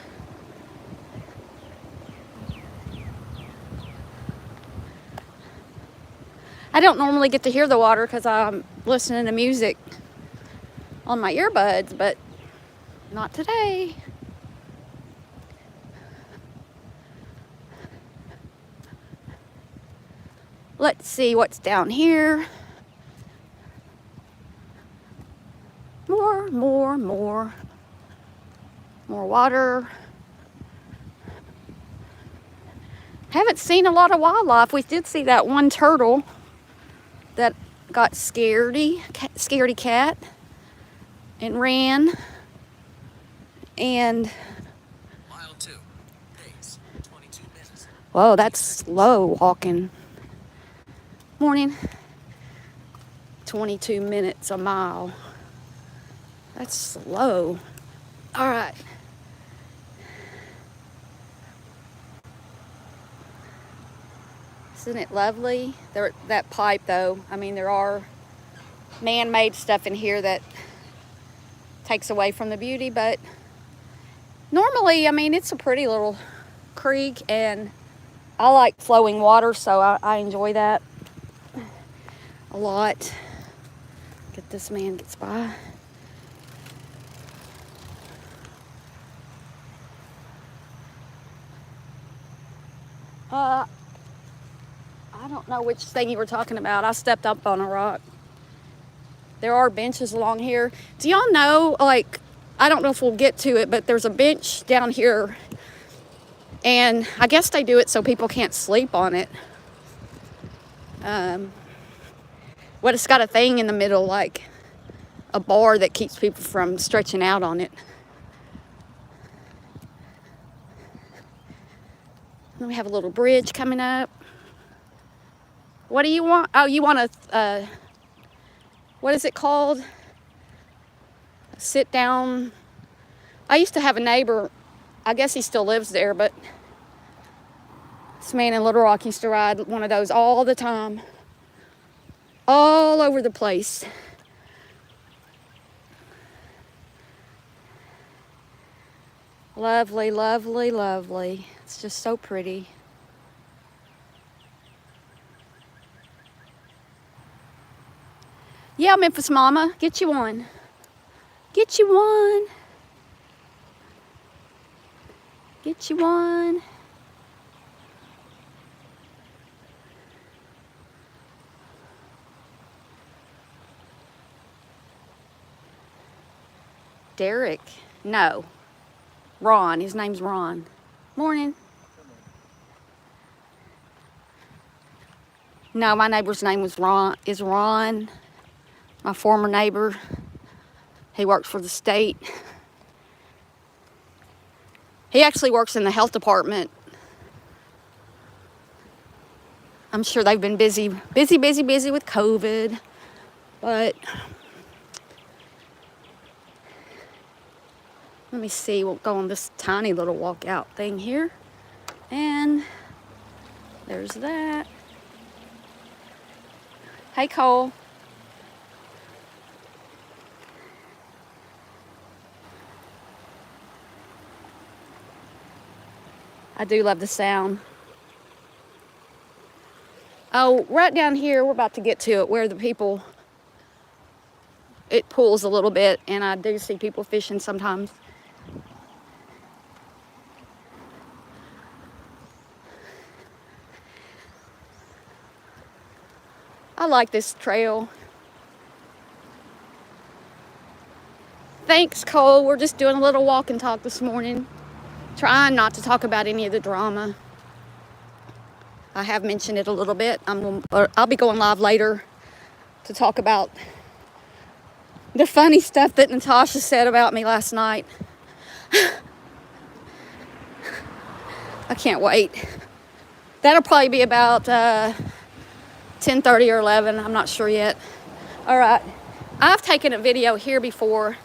Speaker 1: I don't normally get to hear the water because I'm listening to music on my earbuds, but not today. Let's see what's down here. More water. Haven't seen a lot of wildlife. We did see that one turtle that got scaredy cat and ran. And mile 2, pace 22 minutes. Whoa, that's slow walking. Morning. 22 minutes a mile. That's slow. All right. Isn't it lovely? That pipe, though, I mean, there are man-made stuff in here that takes away from the beauty, but normally, I mean, it's a pretty little creek, and I like flowing water, so I enjoy that a lot. Get this man gets by. I don't know which thing you were talking about. I stepped up on a rock. There are benches along here. Do y'all know, like, I don't know if we'll get to it, but there's a bench down here, and I guess they do it so people can't sleep on it. What, it's got a thing in the middle, like a bar that keeps people from stretching out on it. Then we have a little bridge coming up. What do you want? Oh, you want a, what is it called? A sit down. I used to have a neighbor, I guess he still lives there, but this man in Little Rock used to ride one of those all the time. All over the place. Lovely, lovely, lovely. It's just so pretty. Yeah, Memphis Mama, get you one. Get you one. Get you one. Derek? No. Ron. His name's Ron. Morning. No, my neighbor's name was Ron. Is Ron. My former neighbor. He works for the state. He actually works in the health department. I'm sure they've been busy with COVID. But let me see. We'll go on this tiny little walkout thing here. And there's that. Hey, Cole. I do love the sound. Oh, right down here, we're about to get to it, where the people, it pools a little bit, and I do see people fishing sometimes. I like this trail. Thanks, Cole. We're just doing a little walk and talk this morning. Trying not to talk about any of the drama. I have mentioned it a little bit. I'll be going live later to talk about the funny stuff that Natasha said about me last night. I can't wait. That'll probably be about 10:30 or 11. I'm not sure yet. All right. I've taken a video here before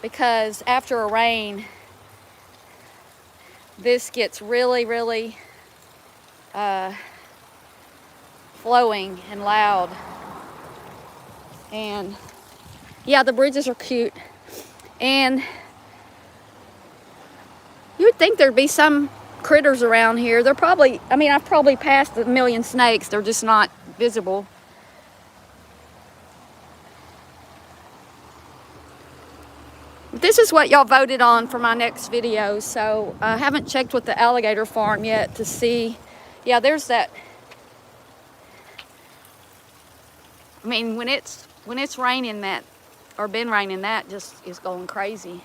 Speaker 1: because after a rain, this gets really, really flowing and loud. And yeah, the bridges are cute. And you would think there'd be some critters around here. They're probably, I mean, I've probably passed a million snakes. They're just not visible. this is what y'all voted on for my next video. So I haven't checked with the alligator farm yet to see. Yeah, there's that. I mean, when it's raining, that, or been raining, that just is going crazy.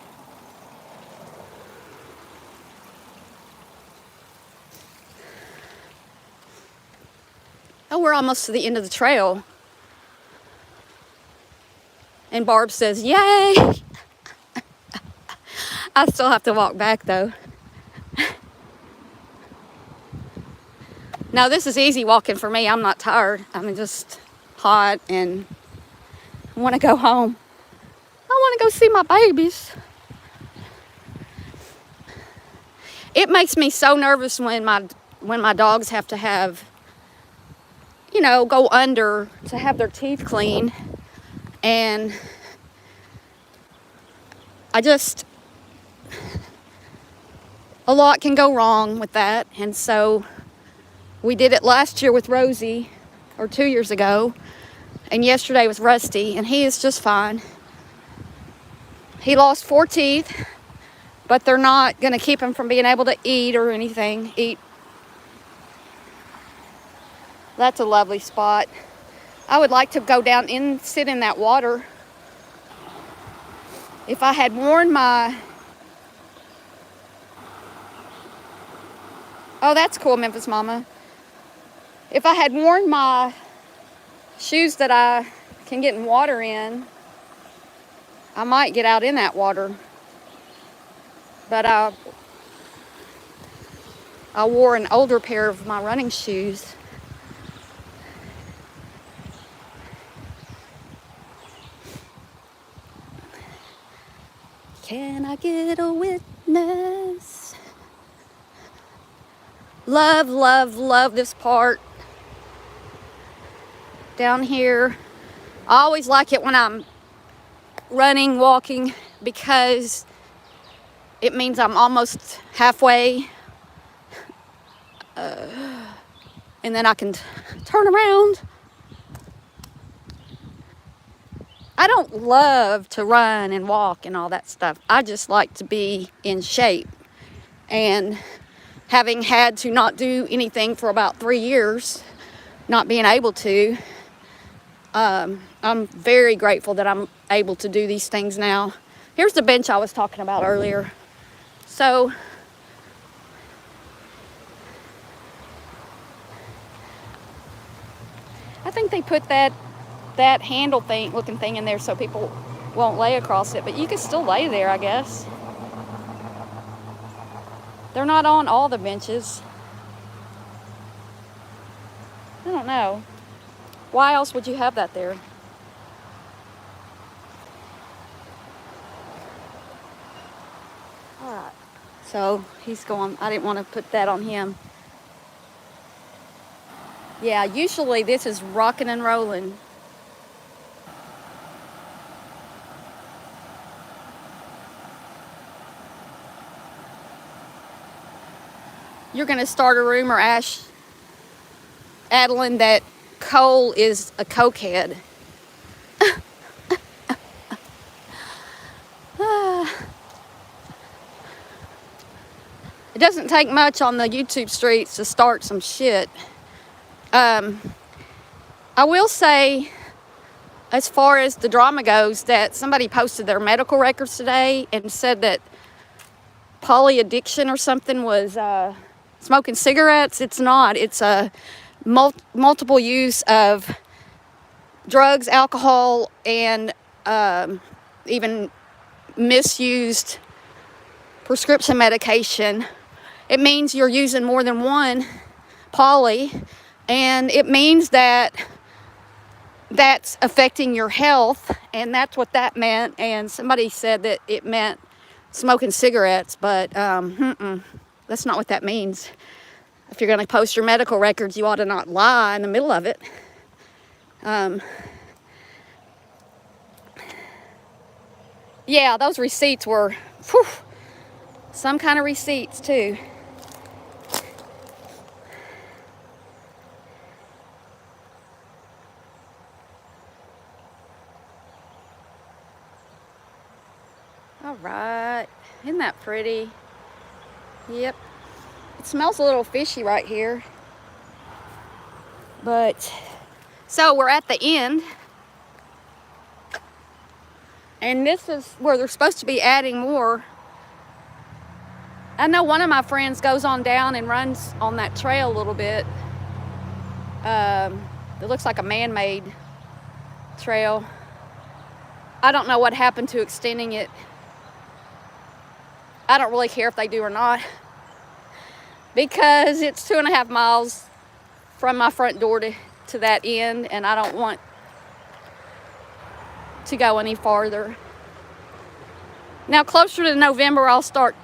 Speaker 1: Oh, we're almost to the end of the trail. And Barb says, yay! I still have to walk back though. No, this is easy walking for me. I'm not tired. I'm just hot and I want to go home. I want to go see my babies. It makes me so nervous when my dogs have to have, you know, go under to have their teeth cleaned. And a lot can go wrong with that. And so we did it last year with Rosie, or 2 years ago. And yesterday was Rusty, and he is just fine. He lost 4 teeth, but they're not going to keep him from being able to eat or anything. That's a lovely spot. I would like to go down and sit in that water. If I had worn my... Oh, that's cool, Memphis Mama. If I had worn my shoes that I can get in water in, I might get out in that water. But I wore an older pair of my running shoes. Can I get a witness? Love, love, love this part down here. I always like it when I'm running, walking, because it means I'm almost halfway. And then I can turn around. I don't love to run and walk and all that stuff. I just like to be in shape. And having had to not do anything for about 3 years, not being able to, I'm very grateful that I'm able to do these things now. Here's the bench I was talking about earlier. So, I think they put that handle thing, looking thing in there so people won't lay across it, but you can still lay there, I guess. They're not on all the benches. I don't know. Why else would you have that there? All right. So he's going, I didn't want to put that on him. Yeah, usually this is rocking and rolling. You're going to start a rumor, Adeline, that Cole is a cokehead. It doesn't take much on the YouTube streets to start some shit. I will say, as far as the drama goes, that somebody posted their medical records today and said that polyaddiction or something was smoking cigarettes. It's not. It's a multiple use of drugs, alcohol, and even misused prescription medication. It means you're using more than one poly, and it means that that's affecting your health, and that's what that meant. And somebody said that it meant smoking cigarettes, but that's not what that means. If you're going to post your medical records, you ought to not lie in the middle of it. Yeah, those receipts were some kind of receipts too. All right, isn't that pretty? Yep. It smells a little fishy right here. But, so we're at the end. And this is where they're supposed to be adding more. I know one of my friends goes on down and runs on that trail a little bit. It looks like a man-made trail. I don't know what happened to extending it. I don't really care if they do or not, because it's 2.5 miles from my front door to that end, and I don't want to go any farther. Now, closer to November, I'll start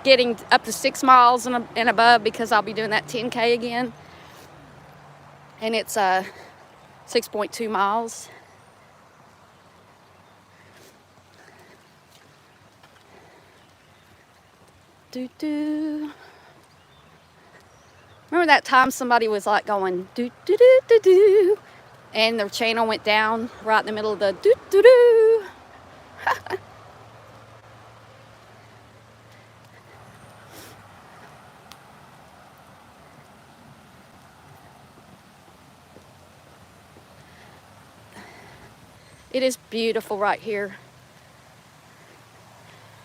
Speaker 1: getting up to 6 miles and above, because I'll be doing that 10K again. And it's 6.2 miles. Do-do. Remember that time somebody was like going do-do-do-do-do, and their channel went down right in the middle of the do-do-do. It is beautiful right here.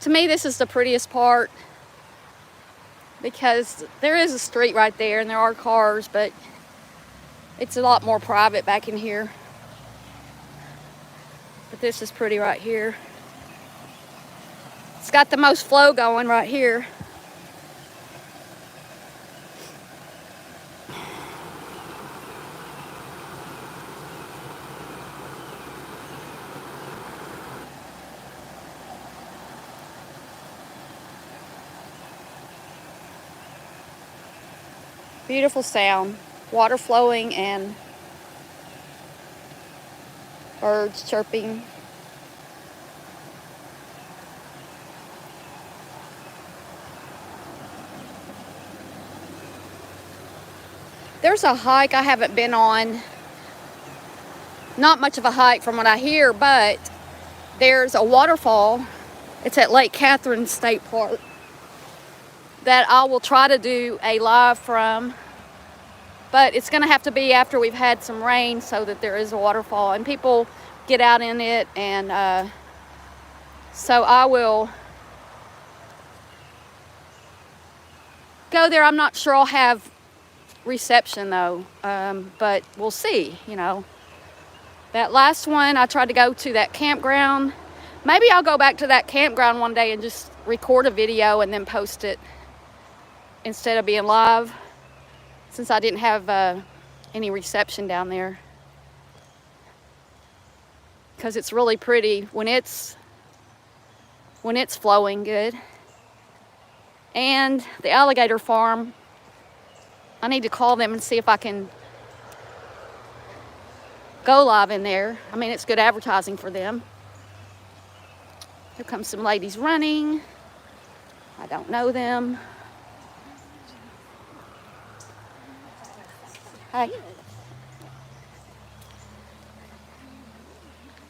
Speaker 1: To me, this is the prettiest part, because there is a street right there and there are cars, but it's a lot more private back in here. But this is pretty right here. It's got the most flow going right here. Beautiful sound, water flowing and birds chirping. There's a hike I haven't been on. Not much of a hike from what I hear, but there's a waterfall. It's at Lake Catherine State Park that I will try to do a live from, but it's gonna have to be after we've had some rain, so that there is a waterfall and people get out in it. And so I will go there. I'm not sure I'll have reception though, but we'll see. You know, that last one I tried to go to that campground. Maybe I'll go back to that campground one day and just record a video and then post it instead of being live, since I didn't have any reception down there. Because it's really pretty when it's flowing good. And the alligator farm, I need to call them and see if I can go live in there. I mean, it's good advertising for them. Here comes some ladies running. I don't know them. Hi.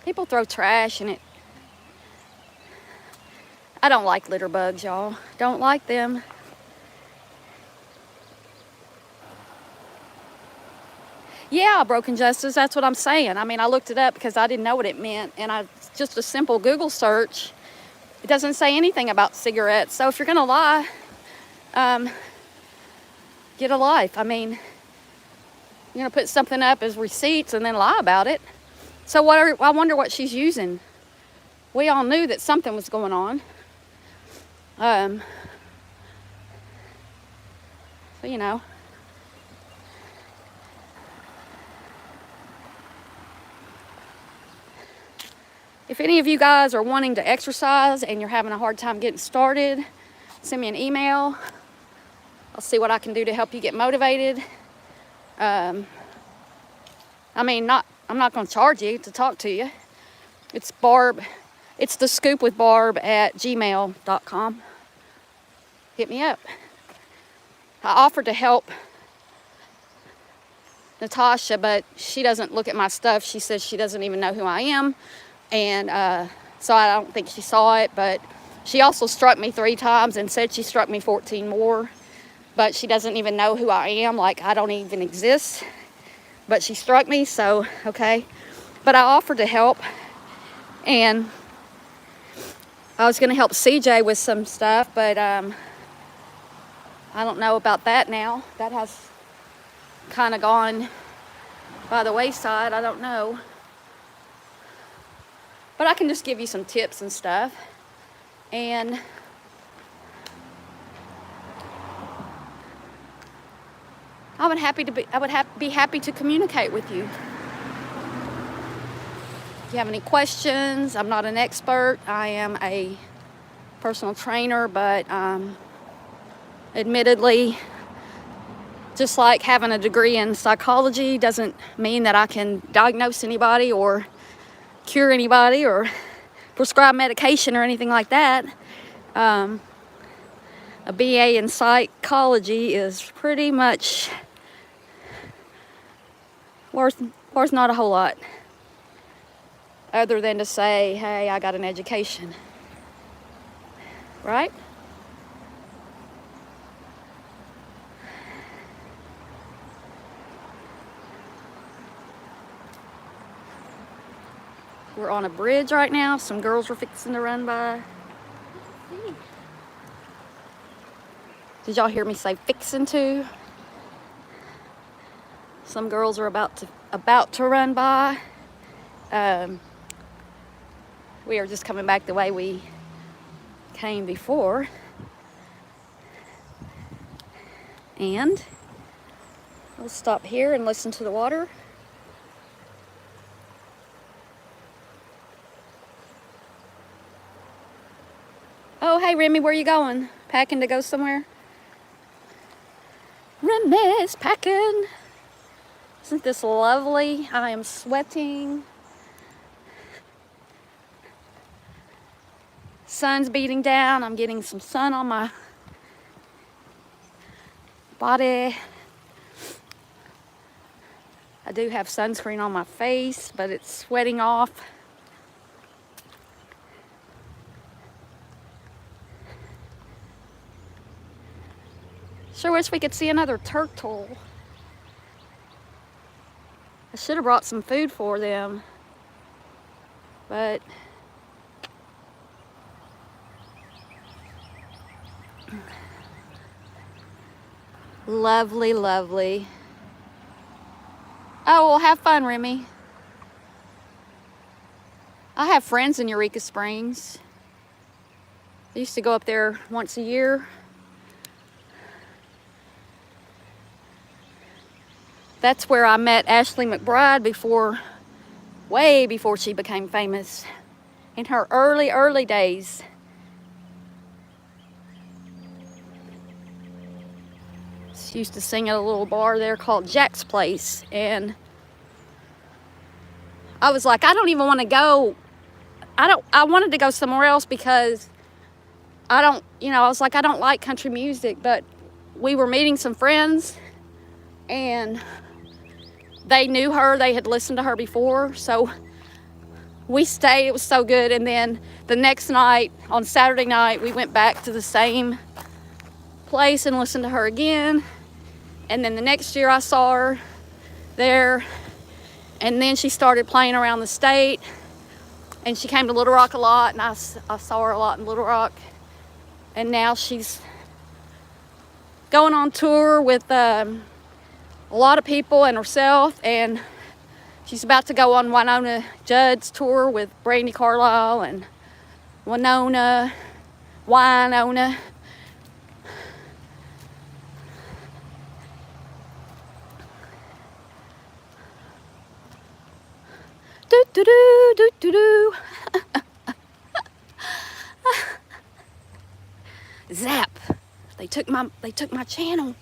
Speaker 1: People throw trash in it. I don't like litter bugs, y'all. Don't like them. Yeah, broken justice, that's what I'm saying. I mean, I looked it up because I didn't know what it meant, and just a simple Google search, it doesn't say anything about cigarettes. So if you're gonna lie, get a life. I mean, you're gonna put something up as receipts and then lie about it. So I wonder what she's using. We all knew that something was going on. So, you know. If any of you guys are wanting to exercise and you're having a hard time getting started, send me an email. I'll see what I can do to help you get motivated. I mean, I'm not going to charge you to talk to you. It's Barb. It's the Scoop with Barb at gmail.com. Hit me up. I offered to help Natasha, but she doesn't look at my stuff. She says she doesn't even know who I am. And so I don't think she saw it, but She also struck me 3 times and said she struck me 14 more. But she doesn't even know who I am. Like, I don't even exist. But she struck me, so, okay. But I offered to help. And I was going to help CJ with some stuff, but I don't know about that now. That has kind of gone by the wayside. I don't know. But I can just give you some tips and stuff. And I would be happy to communicate with you. If you have any questions, I'm not an expert. I am a personal trainer, but admittedly, just like having a degree in psychology doesn't mean that I can diagnose anybody or cure anybody or prescribe medication or anything like that. A BA in psychology is pretty much worth not a whole lot, other than to say, hey, I got an education, right? We're on a bridge right now. Some girls are fixing to run by. Did y'all hear me say fixing to? Some girls are about to run by. We are just coming back the way we came before. And we'll stop here and listen to the water. Oh, hey, Remy, where you going? Packing to go somewhere? Remy's packing. Isn't this lovely? I am sweating. Sun's beating down. I'm getting some sun on my body. I do have sunscreen on my face, but it's sweating off. Sure wish we could see another turtle. I should have brought some food for them, but lovely, lovely. Oh, well, have fun, Remy. I have friends in Eureka Springs. I used to go up there once a year. That's where I met Ashley McBride way before she became famous, in her early days. She used to sing at a little bar there called Jack's Place, and I was like, I don't even want to go. I wanted to go somewhere else because I was like, I don't like country music, but we were meeting some friends and they knew her, they had listened to her before, so we stayed. It was so good. And then the next night, on Saturday night, we went back to the same place and listened to her again. And then the next year I saw her there, and then she started playing around the state, and she came to Little Rock a lot, and I saw her a lot in Little Rock. And now she's going on tour with a lot of people and herself, and she's about to go on Winona Judd's tour with Brandy Carlisle and Winona. Do do do do do do. Zap! They took my channel.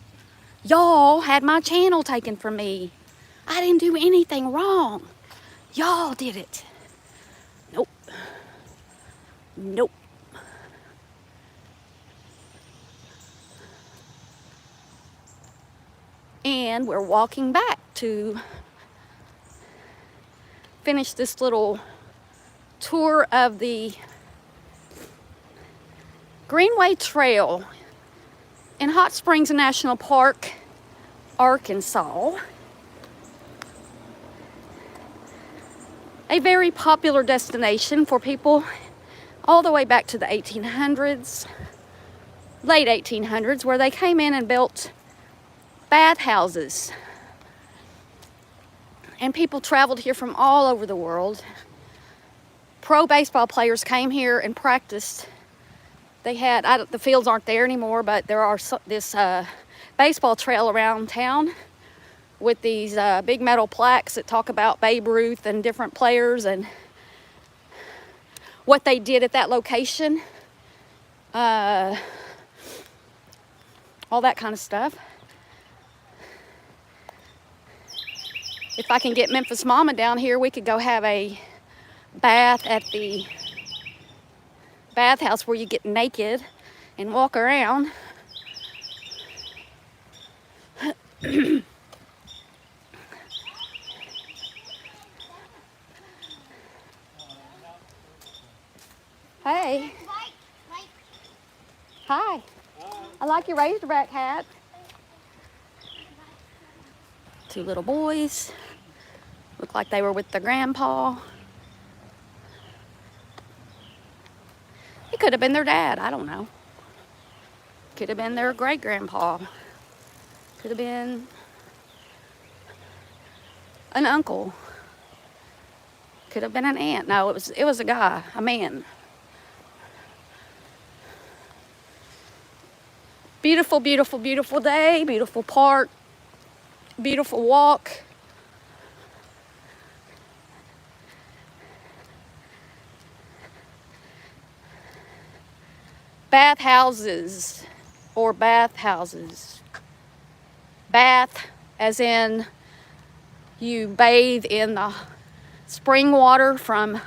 Speaker 1: Y'all had my channel taken from me. I didn't do anything wrong. Y'all did it. Nope. Nope. And we're walking back to finish this little tour of the Greenway Trail in Hot Springs National Park, Arkansas. A very popular destination for people all the way back to the 1800s, late 1800s, where they came in and built bathhouses. And people traveled here from all over the world. Pro baseball players came here and practiced. They had, the fields aren't there anymore, but there are this baseball trail around town with these big metal plaques that talk about Babe Ruth and different players and what they did at that location. All that kind of stuff. If I can get Memphis Mama down here, we could go have a bath at the bathhouse where you get naked and walk around. Hey. Hi. I like your Razorback hat. Two little boys. Look like they were with their grandpa. It could have been their dad. I don't know. Could have been their great-grandpa. Could have been an uncle. Could have been an aunt. No, it was a guy, a man. Beautiful, beautiful, beautiful day. Beautiful park. Beautiful walk. Bathhouses or bathhouses. Bath as in you bathe in the spring water from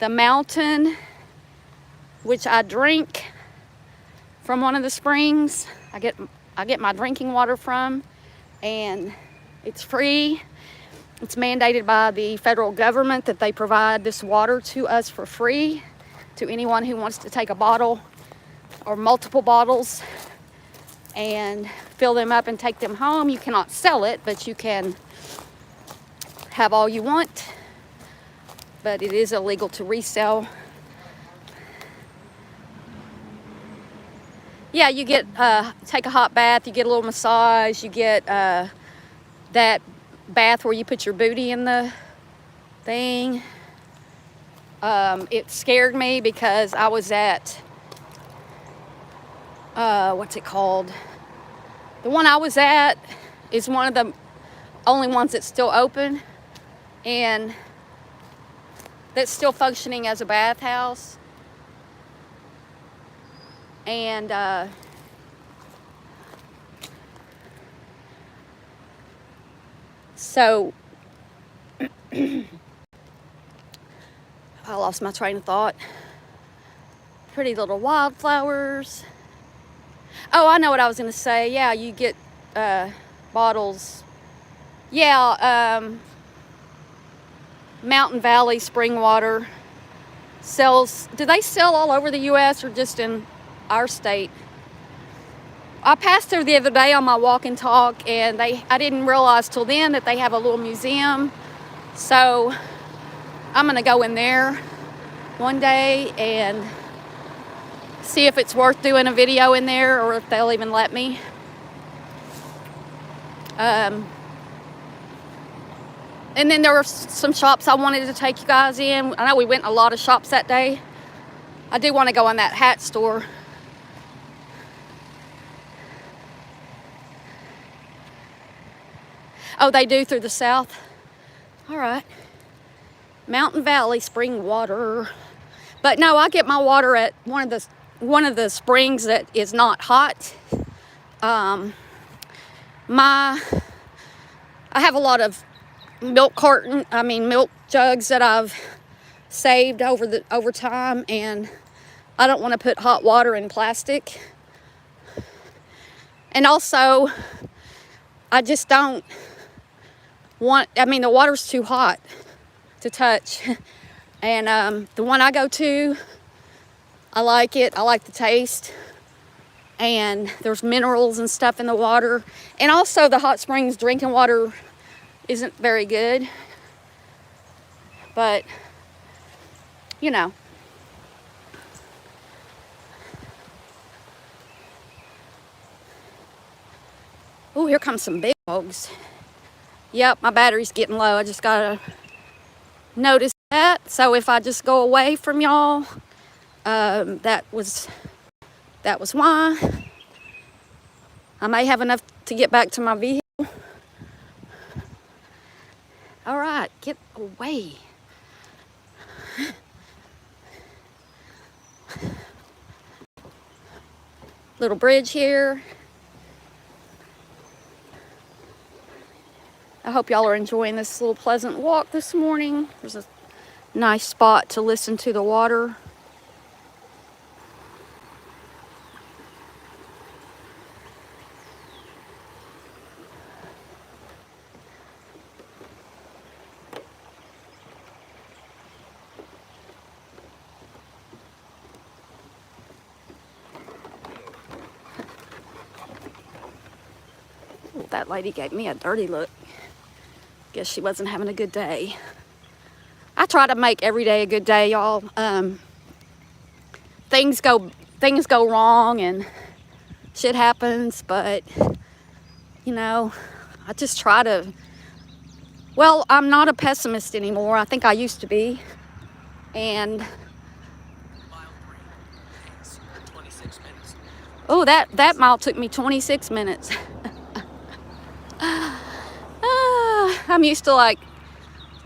Speaker 1: the mountain, which I drink from one of the springs. I get my drinking water from, and it's free. It's mandated by the federal government that they provide this water to us for free to anyone who wants to take a bottle or multiple bottles and fill them up and take them home. You cannot sell it, but you can have all you want. But it is illegal to resell. Yeah, you get, take a hot bath, you get a little massage, you get that bath where you put your booty in the thing. It scared me because I was at, what's it called? The one I was at is one of the only ones that's still open and that's still functioning as a bathhouse. And so I lost my train of thought. Pretty little wildflowers. Oh, I know what I was going to say. Yeah, you get bottles. Yeah, Mountain Valley Spring Water sells. Do they sell all over the U.S. or just in our state? I passed through the other day on my walk and talk, and I didn't realize till then that they have a little museum. So I'm gonna go in there one day and see if it's worth doing a video in there or if they'll even let me. And then there were some shops I wanted to take you guys in. I know we went in a lot of shops that day. I do want to go in that hat store. Oh, they do through the south? All right. Mountain Valley Spring Water. But no, I get my water at one of the springs that is not hot. I have a lot of milk jugs that I've saved over time, and I don't want to put hot water in plastic. And also, I just don't want, the water's too hot to touch. And the one I go to, I like it. I like the taste. And there's minerals and stuff in the water. And also the hot springs drinking water isn't very good. But, you know. Oh, here comes some big dogs. Yep, my battery's getting low. I just gotta notice that. So if I just go away from y'all, that was why. I may have enough to get back to my vehicle. All right, get away. Little bridge here. I hope y'all are enjoying this little pleasant walk this morning. There's a nice spot to listen to the water. Ooh, that lady gave me a dirty look. Guess she wasn't having a good day. I try to make every day a good day, y'all. Things go wrong and shit happens, but you know, I just try to. Well, I'm not a pessimist anymore. I think I used to be, and oh, that mile took me 26 minutes. I'm used to like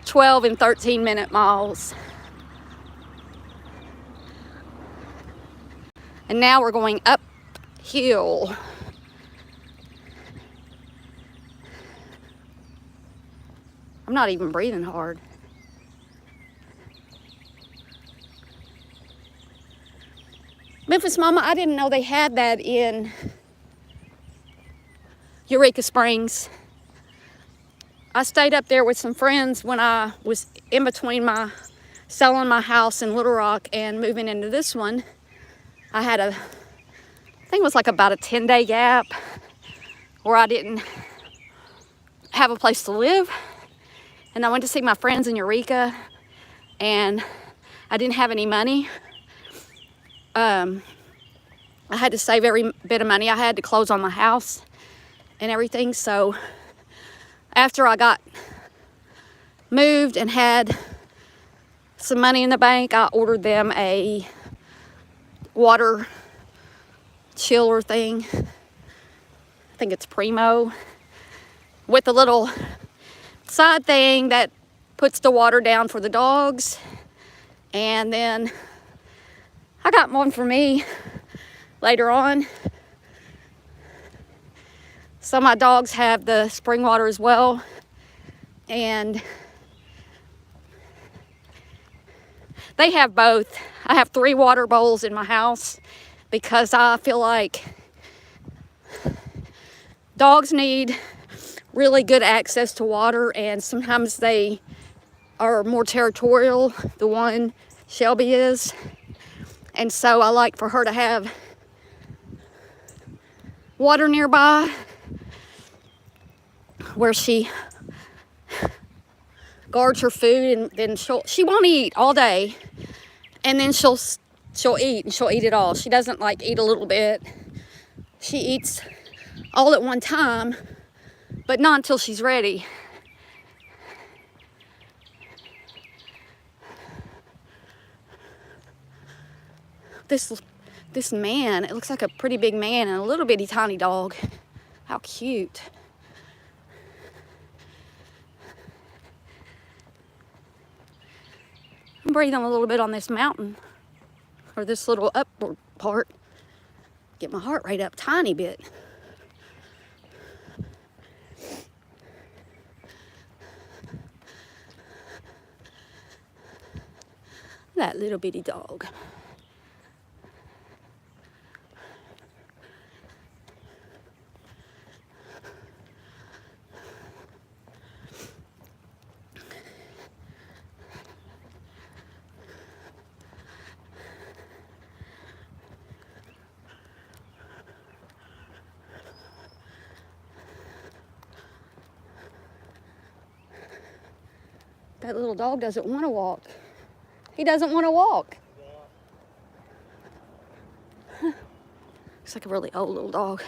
Speaker 1: 12 and 13 minute miles. And now we're going uphill. I'm not even breathing hard. Memphis Mama, I didn't know they had that in Eureka Springs. I stayed up there with some friends when I was in between selling my house in Little Rock and moving into this one. I had I think it was like about a 10-day gap where I didn't have a place to live. And I went to see my friends in Eureka and I didn't have any money. I had to save every bit of money. I had to close on my house and everything. So after I got moved and had some money in the bank, I ordered them a water chiller thing. I think it's Primo, with a little side thing that puts the water down for the dogs. And then I got one for me later on. So my dogs have the spring water as well. And they have both. I have 3 water bowls in my house because I feel like dogs need really good access to water, and sometimes they are more territorial. The one, Shelby, is. And so I like for her to have water nearby where she guards her food, and then she won't eat all day, and then she'll eat, and she'll eat it all. She doesn't like eat a little bit. She eats all at one time, but not until she's ready. This man, it looks like a pretty big man and a little bitty tiny dog. How cute. I'm breathing a little bit on this mountain, or this little upward part. Get my heart rate up a tiny bit. That little bitty dog. That little dog doesn't want to walk. He doesn't want to walk. Huh. Looks like a really old little dog.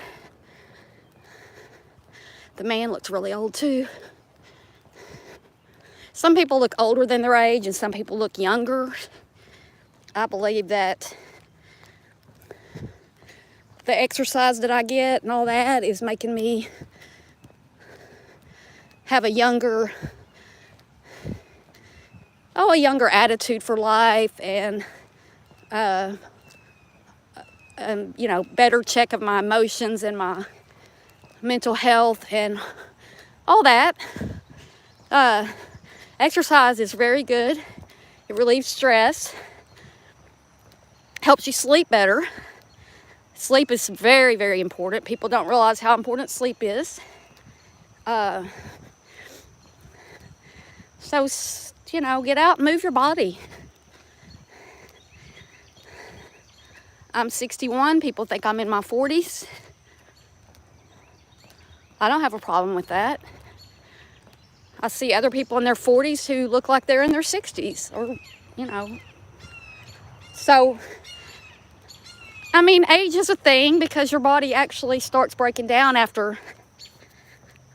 Speaker 1: The man looks really old too. Some people look older than their age and some people look younger. I believe that the exercise that I get and all that is making me have a younger attitude for life and you know, better check of my emotions and my mental health and all that. Exercise is very good. It relieves stress, helps you sleep better. Sleep is very, very important. People don't realize how important sleep is. So, you know, get out and move your body. I'm 61. People think I'm in my 40s. I don't have a problem with that. I see other people in their 40s who look like they're in their 60s, or, you know. So, I mean, age is a thing because your body actually starts breaking down after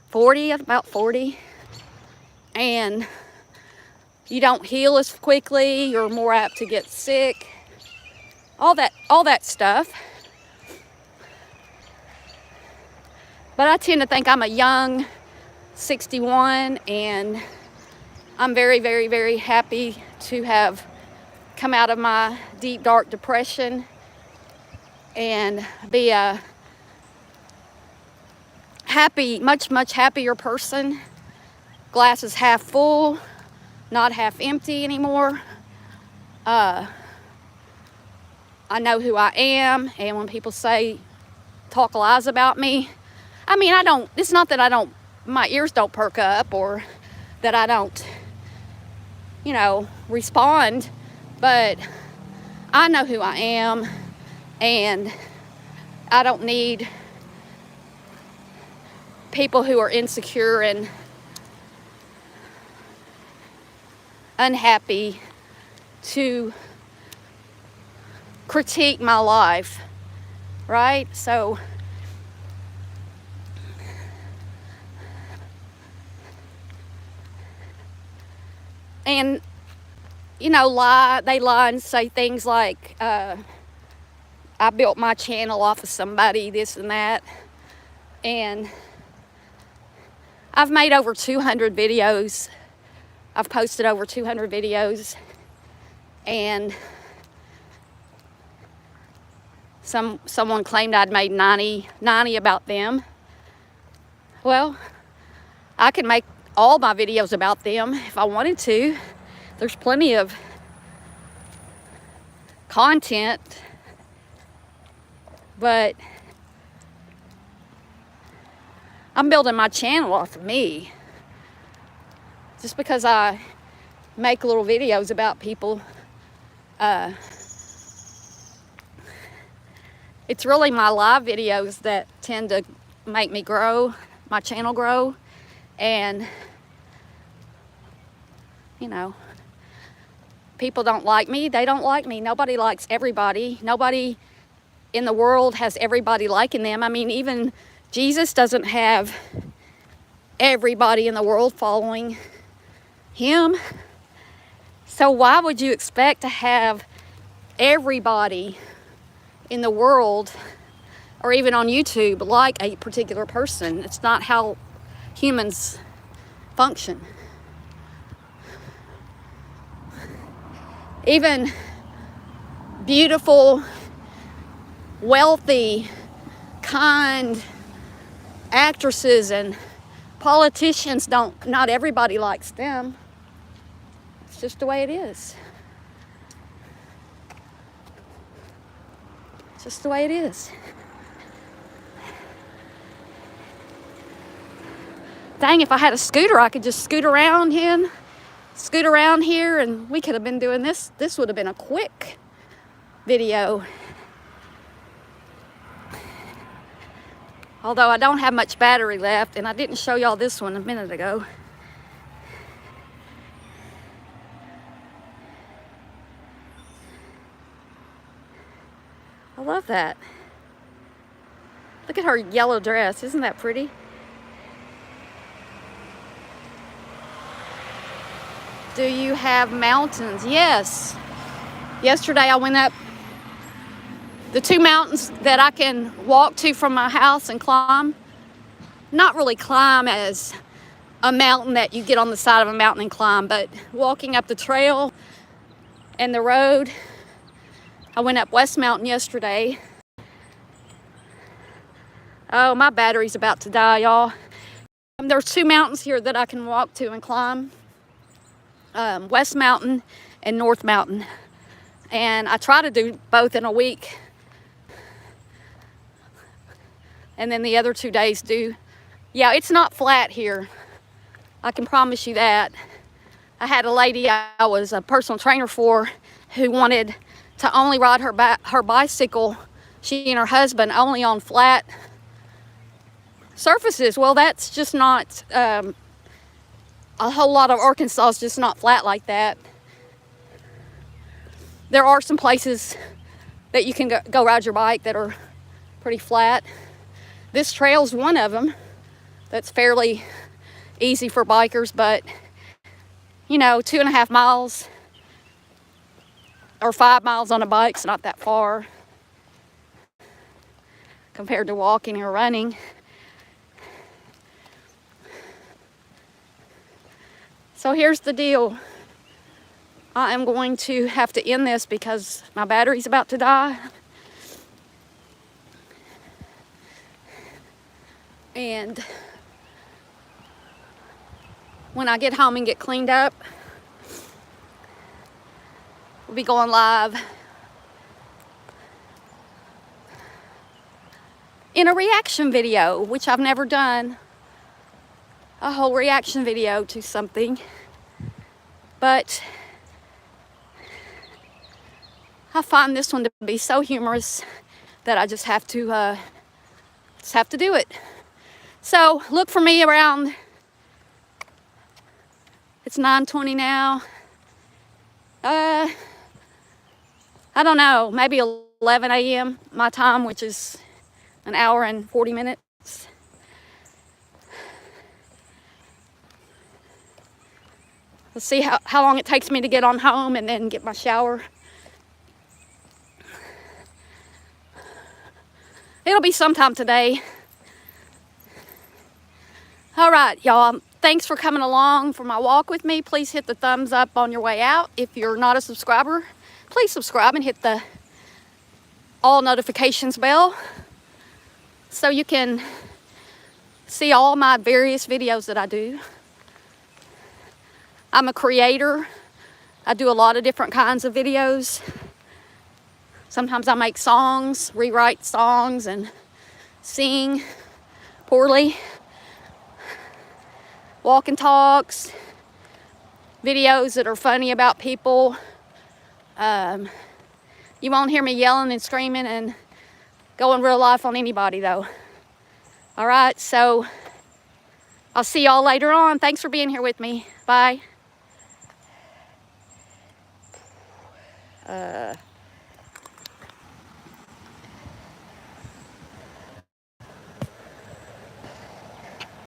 Speaker 1: 40, about 40. And you don't heal as quickly. You're more apt to get sick. All that stuff. But I tend to think I'm a young 61, and I'm very, very, very happy to have come out of my deep, dark depression and be a happy, much, much happier person. Glass is half full, not half empty anymore. I know who I am, and when people talk lies about me, I mean, it's not that my ears don't perk up or that I don't, you know, respond, but I know who I am, and I don't need people who are insecure and unhappy to critique my life, right? So and you know, they lie and say things like I built my channel off of somebody, this and that, and I've made over 200 videos. I've posted over 200 videos, and someone claimed I'd made 90 about them. Well, I could make all my videos about them if I wanted to. There's plenty of content, but I'm building my channel off of me. Just because I make little videos about people, it's really my live videos that tend to make me grow, my channel grow, and, you know, people don't like me, they don't like me. Nobody likes everybody. Nobody in the world has everybody liking them. I mean, even Jesus doesn't have everybody in the world following him. So why would you expect to have everybody in the world or even on YouTube like a particular person? It's not how humans function. Even beautiful, wealthy, kind actresses and politicians not everybody likes them. It's just the way it is. It's just the way it is. Dang, if I had a scooter, I could just scoot around here, and we could have been doing this. This would have been a quick video. Although I don't have much battery left, and I didn't show y'all this one a minute ago. love that. Look at her yellow dress. Isn't that pretty? Do you have mountains? Yes. Yesterday I went up the 2 mountains that I can walk to from my house and climb. Not really climb as a mountain that you get on the side of a mountain and climb, but walking up the trail and the road. I went up West Mountain yesterday. Oh, my battery's about to die, y'all. There's 2 mountains here that I can walk to and climb. West Mountain and North Mountain. And I try to do both in a week. And then the other 2 days do. Yeah, it's not flat here. I can promise you that. I had a lady I was a personal trainer for who wanted to only ride her bicycle, she and her husband, only on flat surfaces. Well, that's just not, a whole lot of Arkansas is just not flat like that. There are some places that you can go ride your bike that are pretty flat. This trail's one of them that's fairly easy for bikers, but you know, 2.5 miles or 5 miles on a bike's not that far compared to walking or running. So here's the deal. I am going to have to end this because my battery's about to die. And when I get home and get cleaned up, we'll be going live in a reaction video, which I've never done a whole reaction video to something. But I find this one to be so humorous that I just have to do it. So look for me around, it's 9:20 now. I don't know, maybe 11 a.m. my time, which is an hour and 40 minutes. Let's see how long it takes me to get on home and then get my shower. It'll be sometime today. All right, y'all. Thanks for coming along for my walk with me. Please hit the thumbs up on your way out. If you're not a subscriber, please subscribe and hit the all notifications bell so you can see all my various videos that I do. I'm a creator. I do a lot of different kinds of videos. Sometimes I make songs, rewrite songs, and sing poorly. Walk and talks, videos that are funny about people. You won't hear me yelling and screaming and going real life on anybody though. All right, so I'll see y'all later on. Thanks for being here with me. Bye.